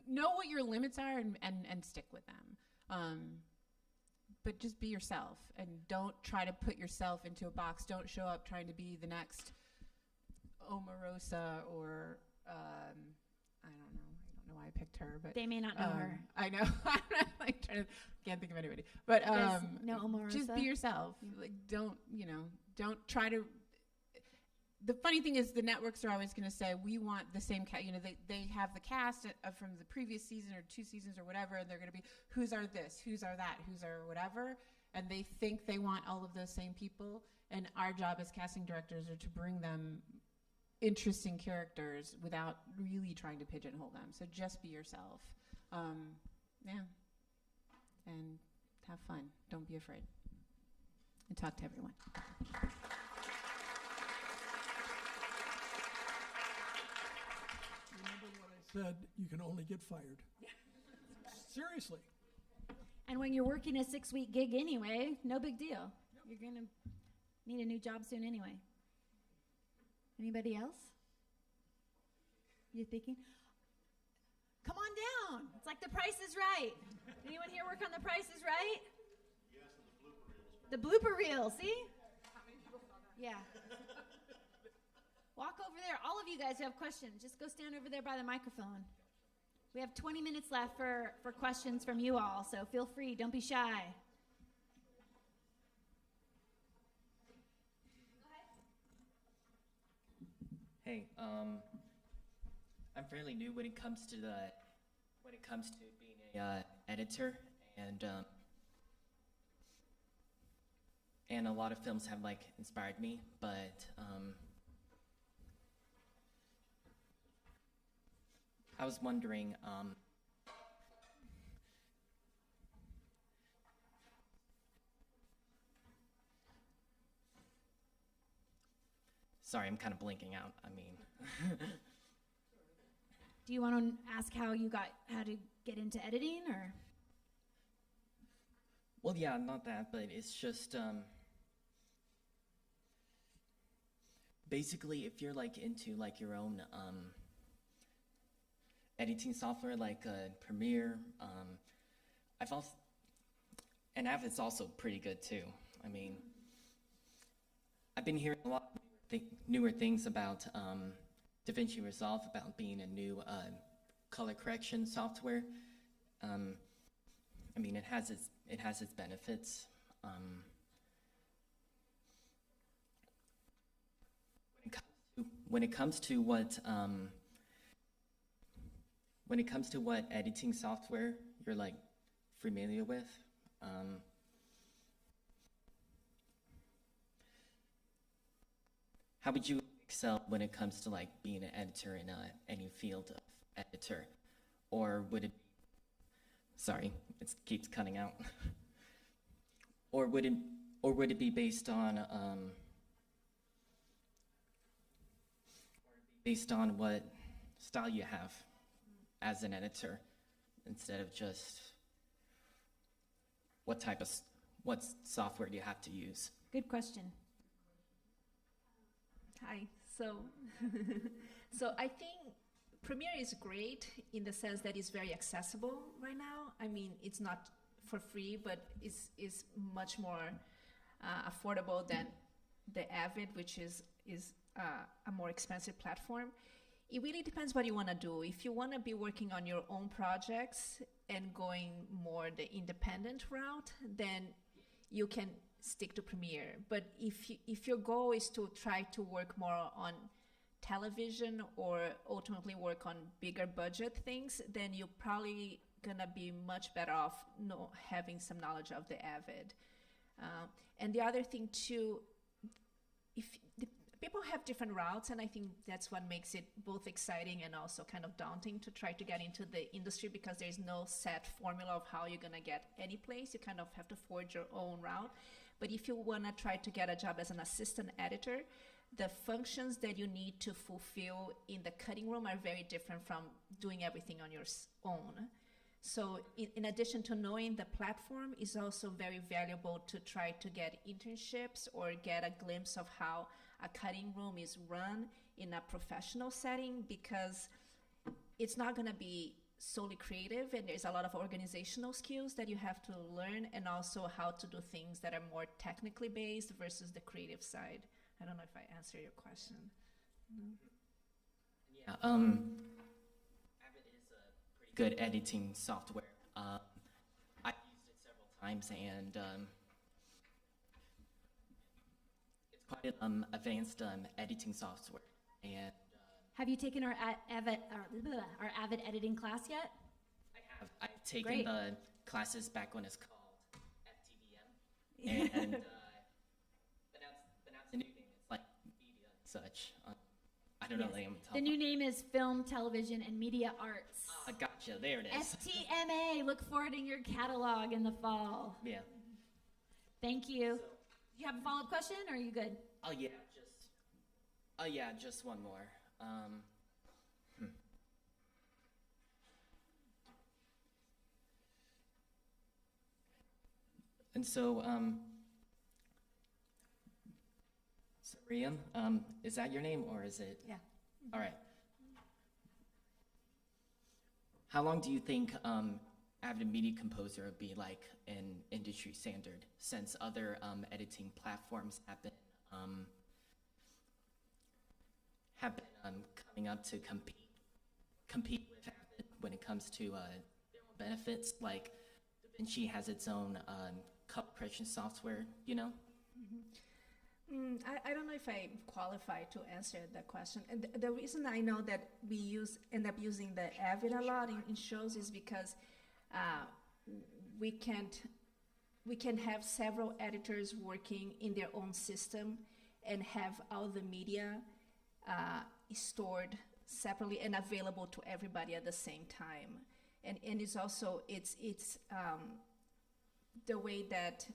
Speaker 4: know what your limits are and stick with them. But just be yourself and don't try to put yourself into a box. Don't show up trying to be the next Omarosa or I don't know why I picked her, but
Speaker 1: they may not know her.
Speaker 4: I know. I'm not like can't think of anybody. But
Speaker 1: no Omarosa.
Speaker 4: Just be yourself. Yeah. Like don't try to. The funny thing is, the networks are always going to say, we want the same cast. They have the cast from the previous season or 2 seasons or whatever, and they're going to be, who's our this, who's our that, who's our whatever, and they think they want all of those same people. And our job as casting directors are to bring them interesting characters without really trying to pigeonhole them. So just be yourself. Yeah. And have fun. Don't be afraid. And talk to everyone.
Speaker 5: Remember what I said, you can only get fired. Seriously.
Speaker 1: And when you're working a 6-week gig anyway, no big deal. You're going to need a new job soon anyway. Anybody else? You thinking? Come on down. It's like The Price is Right. Anyone here work on The Price is Right?
Speaker 3: Yes, and
Speaker 1: The blooper reel, see? Yeah. Walk over there. All of you guys who have questions, just go stand over there by the microphone. We have 20 minutes left for questions from you all, so feel free. Don't be shy.
Speaker 12: Hey, I'm fairly new when it comes to being a editor, and a lot of films have like inspired me, but I was wondering, sorry, I'm kind of blinking out. I mean,
Speaker 1: Do you want to ask how to get into editing, or?
Speaker 12: well, yeah, not that, but it's just basically if you're like into like your own editing software like Premiere, I've also, and Avid's also pretty good too. I mean, I've been hearing a lot of newer things about DaVinci Resolve, about being a new color correction software. I mean, it has its benefits. When it comes to what editing software you're like familiar with, how would you excel when it comes to like being an editor in any field of editor, or would it? Sorry, it keeps cutting out. Or would it be based on what style you have as an editor, instead of just what software do you have to use?
Speaker 1: Good question.
Speaker 8: Hi. So I think Premiere is great in the sense that it's very accessible right now. I mean, it's not for free, but is much more affordable than the Avid, which is a more expensive platform. It really depends what you want to do. If you want to be working on your own projects and going more the independent route, then you can stick to Premiere. But if your goal is to try to work more on television or ultimately work on bigger budget things, then you're probably gonna be much better off having some knowledge of the Avid. And the other thing too, people have different routes, and I think that's what makes it both exciting and also kind of daunting to try to get into the industry, because there's no set formula of how you're gonna get any place. You kind of have to forge your own route. But if you wanna try to get a job as an assistant editor, the functions that you need to fulfill in the cutting room are very different from doing everything on your own. So in addition to knowing the platform, is also very valuable to try to get internships or get a glimpse of how a cutting room is run in a professional setting, because it's not going to be solely creative, and there's a lot of organizational skills that you have to learn, and also how to do things that are more technically based versus the creative side. I don't know if I answered your question.
Speaker 12: Yeah, Avid is a pretty good editing software. I've used it several times, and it's quite an advanced editing software. And
Speaker 1: Have you taken our Avid editing class yet?
Speaker 12: I have. I've taken
Speaker 1: Great.
Speaker 12: the classes back when it's called FTBM, and but now it's a new thing. It's like media and such. I don't know.
Speaker 1: Yes.
Speaker 12: Like, I'm
Speaker 1: The new name is Film, Television, and Media Arts.
Speaker 12: Gotcha. There it is.
Speaker 1: FTMA. Look for it in your catalog in the fall.
Speaker 12: Yeah.
Speaker 1: Thank you. You have a follow-up question, or are you good?
Speaker 12: Oh yeah, just one more. And so, Sabrian, is that your name or is it?
Speaker 1: Yeah.
Speaker 12: All right. How long do you think Avid Media Composer would be like an industry standard, since other editing platforms have been coming up to compete with Avid when it comes to benefits? Like DaVinci has its own color correction software, you know?
Speaker 8: I don't know if I qualify to answer that question. And the reason I know that we end up using the Avid a lot in shows is because we can have several editors working in their own system and have all the media stored separately and available to everybody at the same time. And it's also it's the way that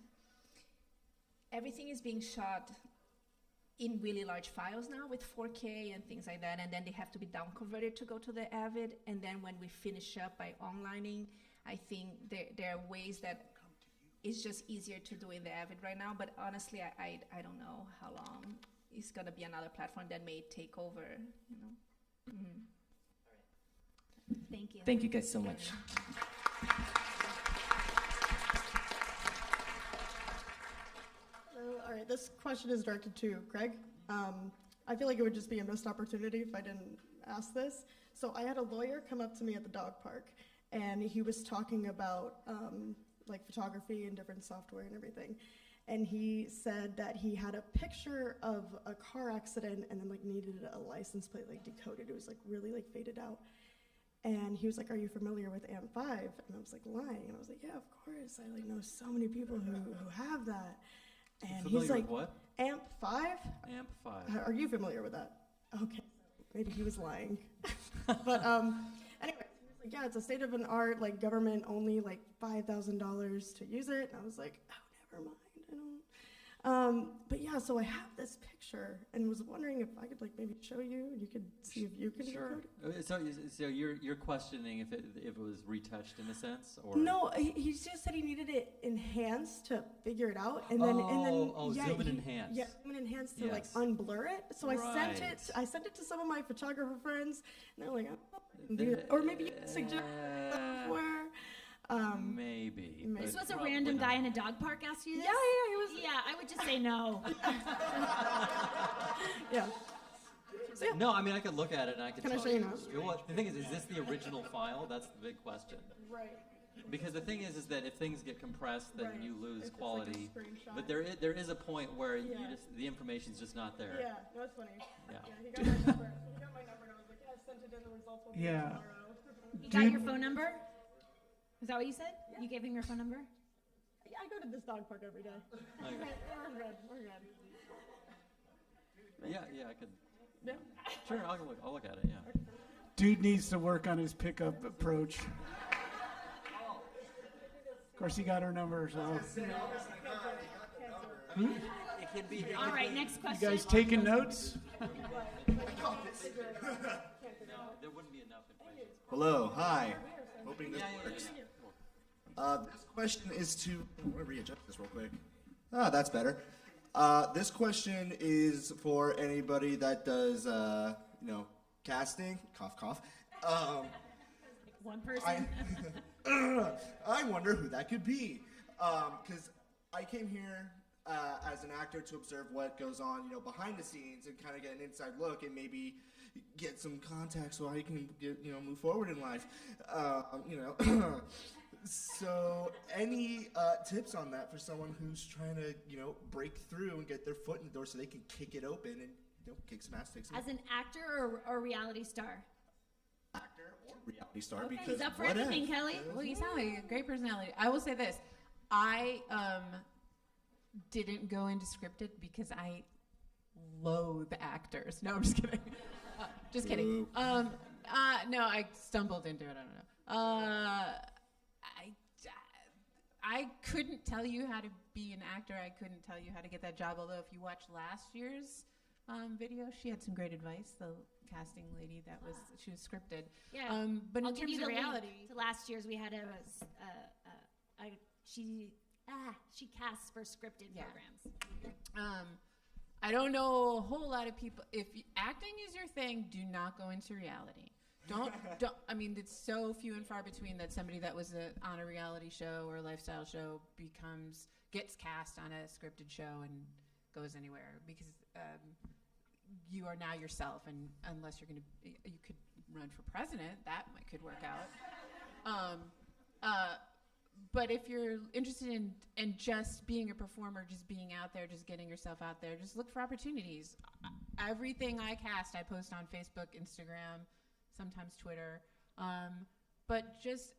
Speaker 8: everything is being shot in really large files now with 4K and things like that, and then they have to be down converted to go to the Avid, and then when we finish up by onlining, I think there are ways that it's just easier to do in the Avid right now, but honestly, I don't know how long it's going to be another platform that may take over, you know. Mm-hmm.
Speaker 1: Thank you.
Speaker 12: Thank you guys so much.
Speaker 13: All right, this question is directed to Craig. I feel like it would just be a missed opportunity if I didn't ask this. So I had a lawyer come up to me at the dog park, and he was talking about like photography and different software and everything. And he said that he had a picture of a car accident and then like needed a license plate like decoded. It was like really like faded out. And he was like, "Are you familiar with AMP5?" And I was like, lying. And I was like, "Yeah, of course. I like know so many people who have that." And he's like,
Speaker 7: with what?
Speaker 13: AMP5?
Speaker 7: AMP5.
Speaker 13: Are you familiar with that? Okay, maybe he was lying. But anyway, he was like, yeah, it's a state of an art, like government only, like $5,000 to use it. And I was like, oh, never mind. I don't. But yeah, so I have this picture and was wondering if I could like maybe show you and you could see if you can
Speaker 7: Sure.
Speaker 13: decode it.
Speaker 7: So you're questioning if it was retouched in a sense, or
Speaker 13: No, he just said he needed it enhanced to figure it out, and then yeah,
Speaker 7: zoom and enhance.
Speaker 13: Yeah, zoom and enhance to like
Speaker 7: Yes.
Speaker 13: unblur it. So I sent
Speaker 7: Right.
Speaker 13: it. I sent it to some of my photographer friends, and they're like, "Oh, I can do it." Or maybe you can suggest software.
Speaker 7: Maybe.
Speaker 1: This
Speaker 7: but
Speaker 1: was a
Speaker 7: probably
Speaker 1: random
Speaker 7: not.
Speaker 1: guy in a dog park asked you this?
Speaker 13: Yeah, he was.
Speaker 1: Yeah, I would just say no.
Speaker 13: Yeah. So, yeah.
Speaker 7: No, I mean I could look at it and I could.
Speaker 13: Can I
Speaker 7: tell
Speaker 13: show you now?
Speaker 7: Well, the thing is this the original file? That's the big question.
Speaker 13: Right.
Speaker 7: Because the thing is that if things get compressed, then
Speaker 13: Right.
Speaker 7: you lose
Speaker 13: If it's like a
Speaker 7: quality.
Speaker 13: screenshot.
Speaker 7: But there is a point where you
Speaker 13: Yeah.
Speaker 7: just the information's just not there.
Speaker 13: Yeah, that's funny.
Speaker 7: Yeah.
Speaker 13: He got my number. He got my number, and I was like, "Yeah, I sent it in. The results will be
Speaker 9: Yeah.
Speaker 13: tomorrow."
Speaker 1: You got your phone number? Is that what you said?
Speaker 13: Yeah.
Speaker 1: You gave him your phone number?
Speaker 13: Yeah, I go to this dog park every day.
Speaker 7: Okay.
Speaker 13: We're good. We're good.
Speaker 7: Yeah, I could.
Speaker 13: Yeah.
Speaker 7: Sure, I'll look at it. Yeah.
Speaker 9: Dude needs to work on his pickup approach. Of course, he got her number, so.
Speaker 7: It can be.
Speaker 1: All right, next
Speaker 9: You
Speaker 1: question.
Speaker 9: guys taking notes?
Speaker 7: No, there wouldn't be enough information.
Speaker 14: Hello, hi. Hoping this
Speaker 7: Yeah.
Speaker 14: works. This question is to. I'm going to readjust this real quick. That's better. This question is for anybody that does, casting. Cough, cough.
Speaker 1: One person.
Speaker 14: I wonder who that could be. Because I came here as an actor to observe what goes on, behind the scenes and kind of get an inside look and maybe get some contacts so I can get, move forward in life. So any tips on that for someone who's trying to, break through and get their foot in the door so they can kick it open and, kick some ass, take some
Speaker 1: As an actor or reality star?
Speaker 14: actor or reality star
Speaker 1: Okay,
Speaker 14: because
Speaker 1: he's up for
Speaker 14: what
Speaker 1: anything,
Speaker 14: if?
Speaker 1: Kelly.
Speaker 4: Well, you sound like a great personality. I will say this. I didn't go into scripted because I loathe actors. No, I'm just kidding. Just kidding. No, I stumbled into it. I don't know. I couldn't tell you how to be an actor. I couldn't tell you how to get that job. Although if you watch last year's video, she had some great advice. The casting lady she was scripted.
Speaker 1: Yeah.
Speaker 4: But
Speaker 1: I'll
Speaker 4: in
Speaker 1: give
Speaker 4: terms
Speaker 1: you
Speaker 4: of
Speaker 1: the link
Speaker 4: reality,
Speaker 1: to last year's, we had she casts for scripted programs.
Speaker 4: I don't know a whole lot of people. If acting is your thing, do not go into reality. Don't. I mean, it's so few and far between that somebody that was on a reality show or a lifestyle show gets cast on a scripted show and goes anywhere, because you are now yourself, and unless you could run for president, that could work out. But if you're interested in just being a performer, just being out there, just getting yourself out there, just look for opportunities. Everything I cast, I post on Facebook, Instagram, sometimes Twitter. But just,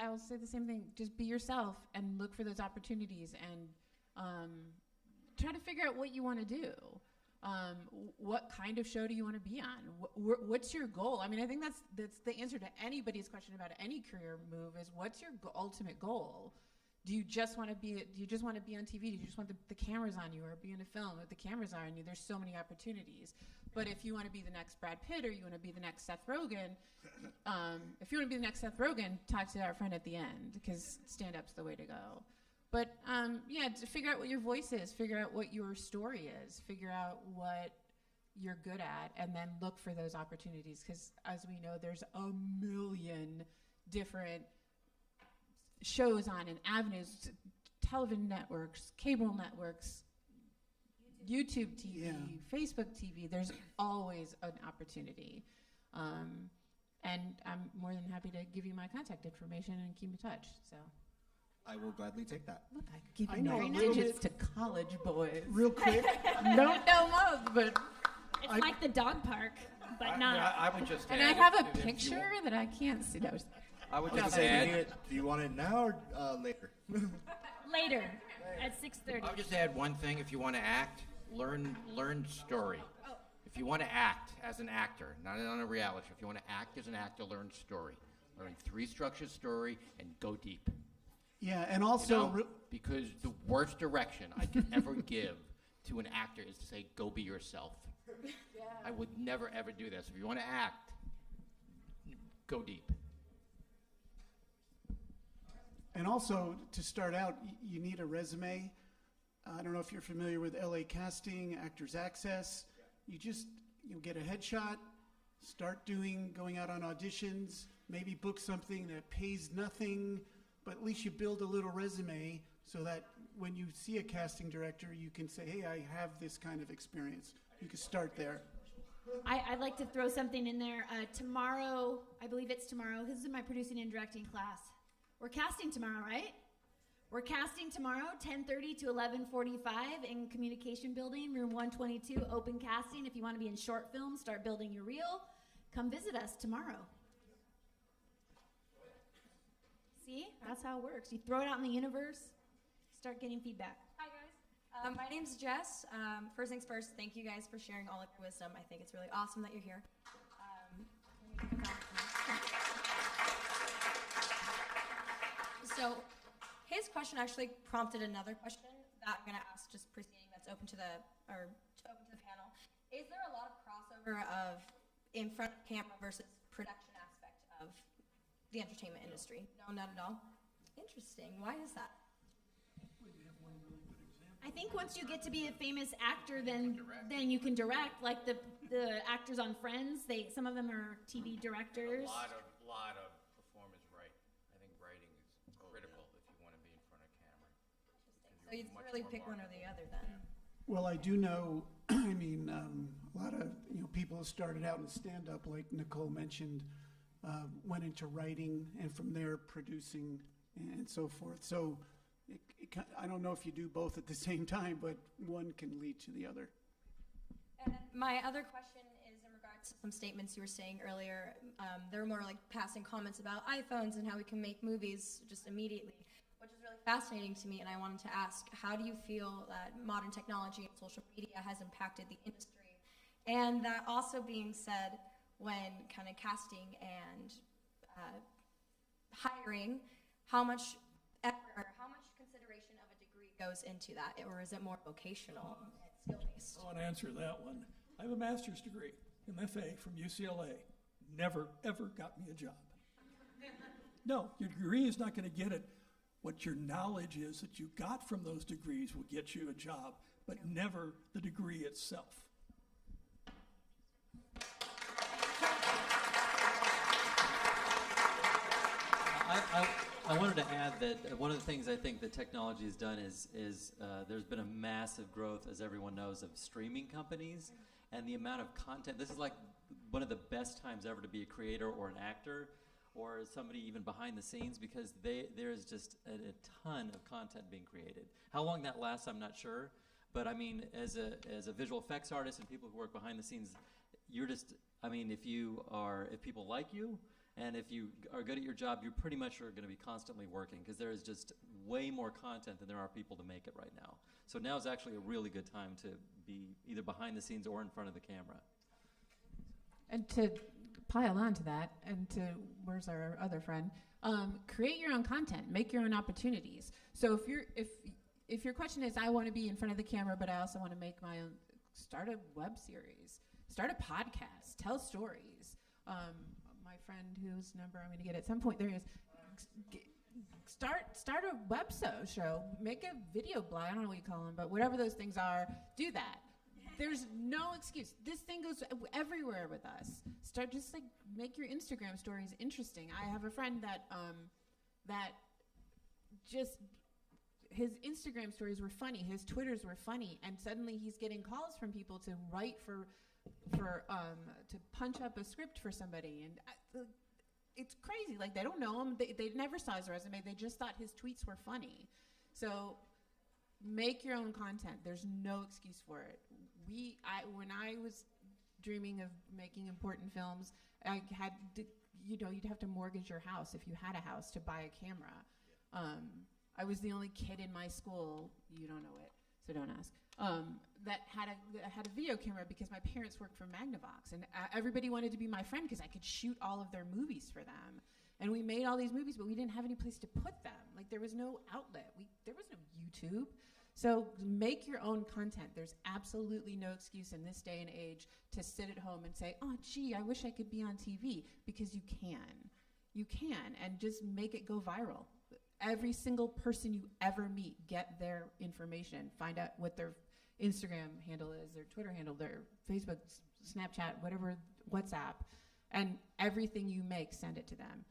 Speaker 4: I'll say the same thing. Just be yourself and look for those opportunities, and try to figure out what you want to do. What kind of show do you want to be on? What's your goal? I mean, I think that's the answer to anybody's question about any career move is, what's your ultimate goal? Do you just want to be on TV? Do you just want the cameras on you, or be in a film with the cameras on you? There's so many opportunities. But if you want to be the next Brad Pitt, or you want to be the next Seth Rogen, talk to our friend at the end, because stand-up's the way to go. But to figure out what your voice is, figure out what your story is, figure out what you're good at, and then look for those opportunities. Because as we know, there's a million different shows on and avenues, television networks, cable networks, YouTube TV, Facebook TV. There's always an opportunity. And I'm more than happy to give you my contact information and keep in touch. So
Speaker 14: I will gladly take that.
Speaker 4: look, I give you my digits to college boys.
Speaker 9: Real quick.
Speaker 4: Don't know most, but
Speaker 1: It's like the dog park, but not.
Speaker 2: I would just
Speaker 4: and
Speaker 2: add,
Speaker 4: I have a
Speaker 2: if you
Speaker 4: picture
Speaker 2: want-
Speaker 4: that I can't see. No,
Speaker 2: I would
Speaker 14: I was
Speaker 2: just
Speaker 14: gonna say,
Speaker 2: add.
Speaker 14: do you want it now or later?
Speaker 1: Later at 6:30.
Speaker 2: I would just add one thing. If you want to act, learn story. If you want to act as an actor, not on a reality show, if you want to act as an actor, learn story. Learn 3 structured story and go deep.
Speaker 9: Yeah, and also,
Speaker 2: Because the worst direction I could ever give to an actor is to say, go be yourself. Yeah. I would never, ever do this. If you want to act, go deep.
Speaker 9: And also, to start out, you need a resume. I don't know if you're familiar with LA Casting, Actors Access. You just get a headshot, start going out on auditions, maybe book something that pays nothing, but at least you build a little resume so that when you see a casting director, you can say, hey, I have this kind of experience. You can start there.
Speaker 1: I'd like to throw something in there. Tomorrow, I believe it's tomorrow. This is my producing and directing class. We're casting tomorrow, right? We're casting tomorrow, 10:30 to 11:45 in Communication Building, room 122, open casting. If you want to be in short film, start building your reel, come visit us tomorrow. See? That's how it works. You throw it out in the universe, start getting feedback.
Speaker 15: Hi, guys. My name's Jess. First things first, thank you guys for sharing all of your wisdom. I think it's really awesome that you're here. So his question actually prompted another question that I'm going to ask just preceding that's open to the panel. Is there a lot of crossover of in front of camera versus production aspect of the entertainment industry? No, not at all. Interesting. Why is that?
Speaker 1: I think once you get to be a famous actor, then you can direct. Like the actors on Friends, some of them are TV directors.
Speaker 2: A lot of performers write. I think writing is critical if you want to be in front of camera.
Speaker 15: So you really pick one or the other then.
Speaker 9: Well, I do know, I mean, a lot of people who started out in stand-up, like Nicole mentioned, went into writing, and from there producing and so forth. So I don't know if you do both at the same time, but one can lead to the other.
Speaker 15: And then my other question is in regards to some statements you were saying earlier. There were more like passing comments about iPhones and how we can make movies just immediately, which is really fascinating to me, and I wanted to ask, how do you feel that modern technology and social media has impacted the industry? And that also being said, when kind of casting and hiring, how much effort or how much consideration of a degree goes into that, or is it more vocational and skill-based?
Speaker 5: I want to answer that one. I have a master's degree, MFA from UCLA. Never, ever got me a job. No, your degree is not going to get it. What your knowledge is that you got from those degrees will get you a job, but never the degree itself.
Speaker 7: I wanted to add that one of the things I think that technology has done is there's been a massive growth, as everyone knows, of streaming companies, and the amount of content. This is like one of the best times ever to be a creator or an actor or somebody even behind the scenes, because there is just a ton of content being created. How long that lasts, I'm not sure, but I mean, as a visual effects artist and people who work behind the scenes, you're just, I mean, if people like you, and if you are good at your job, you pretty much are going to be constantly working, because there is just way more content than there are people to make it right now. So now is actually a really good time to be either behind the scenes or in front of the camera. And to pile on to that, and to, where's our other friend, create your own content, make your own opportunities. So if your question is, I want to be in front of the camera, but I also want to make my own, start a web series, start a podcast, tell stories. My friend whose number I'm going to get at some point, there he is. Start a web show, make a video blog, I don't know what you call them, but whatever those things are, do that. There's no excuse. This thing goes everywhere with us. Start just like make your Instagram stories interesting. I have a friend that just his Instagram stories were funny, his Twitters were funny, and suddenly he's getting calls from people to write to punch up a script for somebody, and it's crazy. Like, they don't know him. They never saw his resume. They just thought his tweets were funny. So make your own content. There's no excuse for it. When I was dreaming of making important films, I had to, you'd have to mortgage your house if you had a house to buy a camera. I was the only kid in my school, you don't know it, so don't ask, that had a video camera because my parents worked for Magnavox, and everybody wanted to be my friend because I could shoot all of their movies for them. And we made all these movies, but we didn't have any place to put them. Like, there was no outlet. There was no YouTube. So make your own content. There's absolutely no excuse in this day and age to sit at home and say, oh, gee, I wish I could be on TV, because you can. You can, and just make it go viral. Every single person you ever meet, get their information. Find out what their Instagram handle is, their Twitter handle, their Facebook, Snapchat, whatever, WhatsApp. And everything you make, send it to them.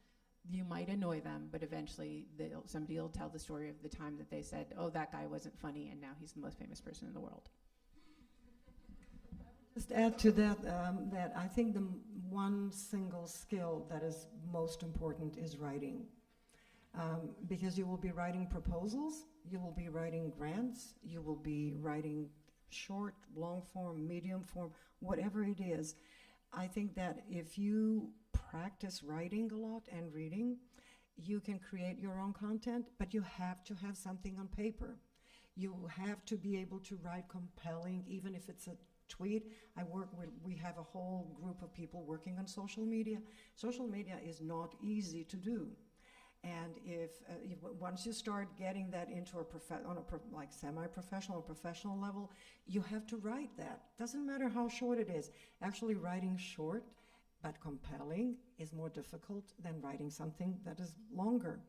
Speaker 7: You might annoy them, but eventually somebody will tell the story of the time that they said, oh, that guy wasn't funny, and now he's the most famous person in the world.
Speaker 6: Just add to that, that I think the one single skill that is most important is writing. Because you will be writing proposals, you will be writing grants, you will be writing short, long form, medium form, whatever it is. I think that if you practice writing a lot and reading, you can create your own content, but you have to have something on paper. You have to be able to write compelling, even if it's a tweet. We have a whole group of people working on social media. Social media is not easy to do. And if once you start getting that into like semi-professional or professional level, you have to write that. Doesn't matter how short it is. Actually, writing short but compelling is more difficult than writing something that is longer.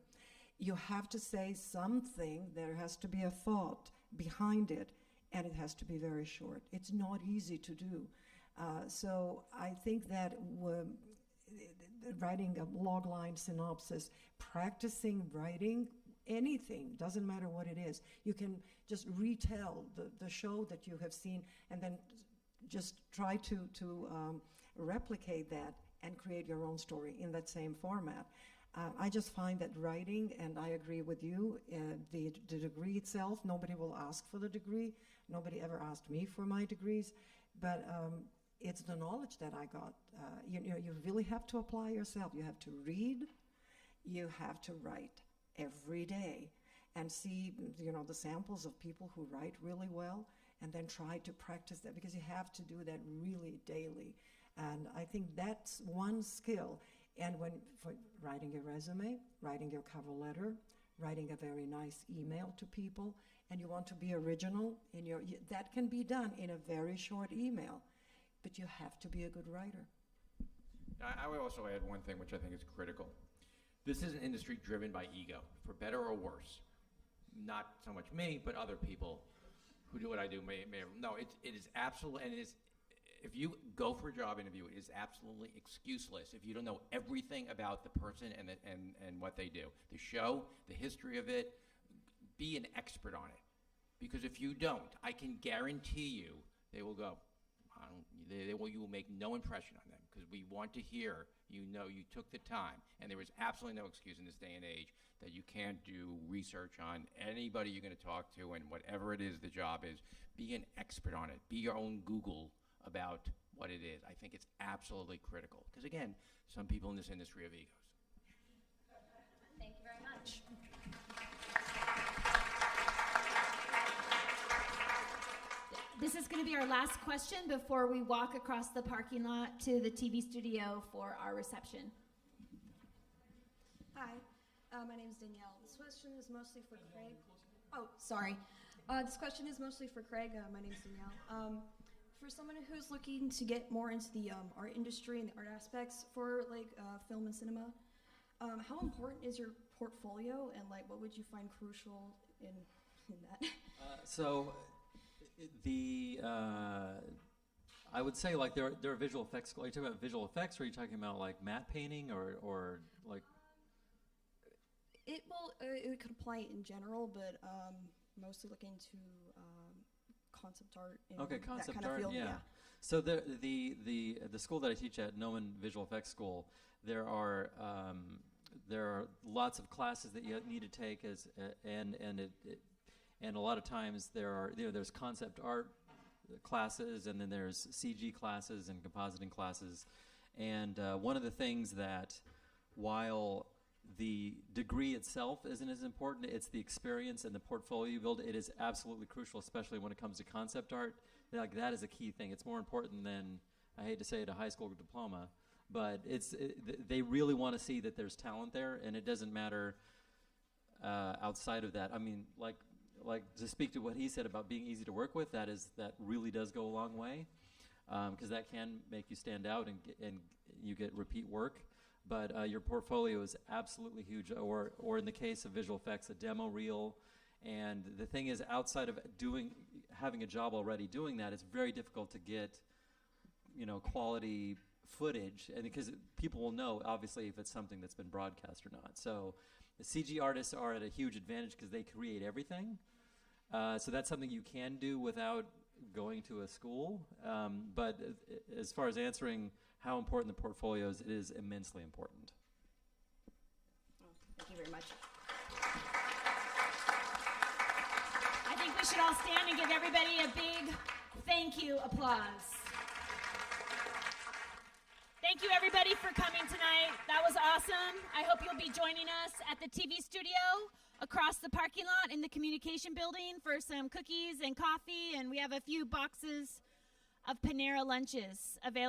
Speaker 6: You have to say something. There has to be a thought behind it, and it has to be very short. It's not easy to do. So I think that writing a log line synopsis, practicing writing anything, doesn't matter what it is. You can just retell the show that you have seen, and then just try to replicate that and create your own story in that same format. I just find that writing, and I agree with you, the degree itself, nobody will ask for the degree. Nobody ever asked me for my degrees, but it's the knowledge that I got. You really have to apply yourself. You have to read, you have to write every day. and see, the samples of people who write really well, and then try to practice that, because you have to do that really daily. And I think that's one skill. And for writing a resume, writing your cover letter, writing a very nice email to people, and you want to be original that can be done in a very short email, but you have to be a good writer.
Speaker 2: I would also add one thing which I think is critical. This is an industry driven by ego, for better or worse. Not so much me, but other people who do what I do may no, it is absolutely, and it is, if you go for a job interview, it is absolutely excuseless if you don't know everything about the person and what they do. The show, the history of it, be an expert on it. Because if you don't, I can guarantee you they will go, you will make no impression on them, because we want to hear, you took the time. And there is absolutely no excuse in this day and age that you can't do research on anybody you're going to talk to, and whatever it is the job is, be an expert on it. Be your own Google about what it is. I think it's absolutely critical. Because again, some people in this industry have egos.
Speaker 15: Thank you very much.
Speaker 1: This is going to be our last question before we walk across the parking lot to the TV studio for our reception.
Speaker 16: Hi, my name is Danielle. This question is mostly for Craig. Oh, sorry. This question is mostly for Craig. My name is Danielle. For someone who's looking to get more into the art industry and the art aspects for film and cinema, how important is your portfolio, and what would you find crucial in that?
Speaker 7: I would say there are visual effects. Are you talking about visual effects, or are you talking about matte painting, or like?
Speaker 16: It could apply in general, but mostly looking into concept art.
Speaker 7: Concept
Speaker 16: that kind
Speaker 7: art.
Speaker 16: Of field,
Speaker 7: yeah. So the school that I teach at, Noman Visual Effects School, there are lots of classes that you need to take and a lot of times there's concept art classes, and then there's CG classes and compositing classes. And one of the things that, while the degree itself isn't as important, it's the experience and the portfolio you build. It is absolutely crucial, especially when it comes to concept art. That is a key thing. It's more important than, I hate to say it, a high school diploma, but they really want to see that there's talent there, and it doesn't matter outside of that. I mean, like to speak to what he said about being easy to work with, that really does go a long way, because that can make you stand out and you get repeat work. But your portfolio is absolutely huge, or in the case of visual effects, a demo reel. And the thing is, outside of having a job already doing that, it's very difficult to get quality footage, and because people will know obviously if it's something that's been broadcast or not. So the CG artists are at a huge advantage because they create everything. So that's something you can do without going to a school. But as far as answering how important the portfolio is, it is immensely important.
Speaker 16: Thank you very much.
Speaker 1: I think we should all stand and give everybody a big thank you applause. Thank you, everybody, for coming tonight. That was awesome. I hope you'll be joining us at the TV studio across the parking lot in the communication building for some cookies and coffee, and we have a few boxes of Panera lunches available.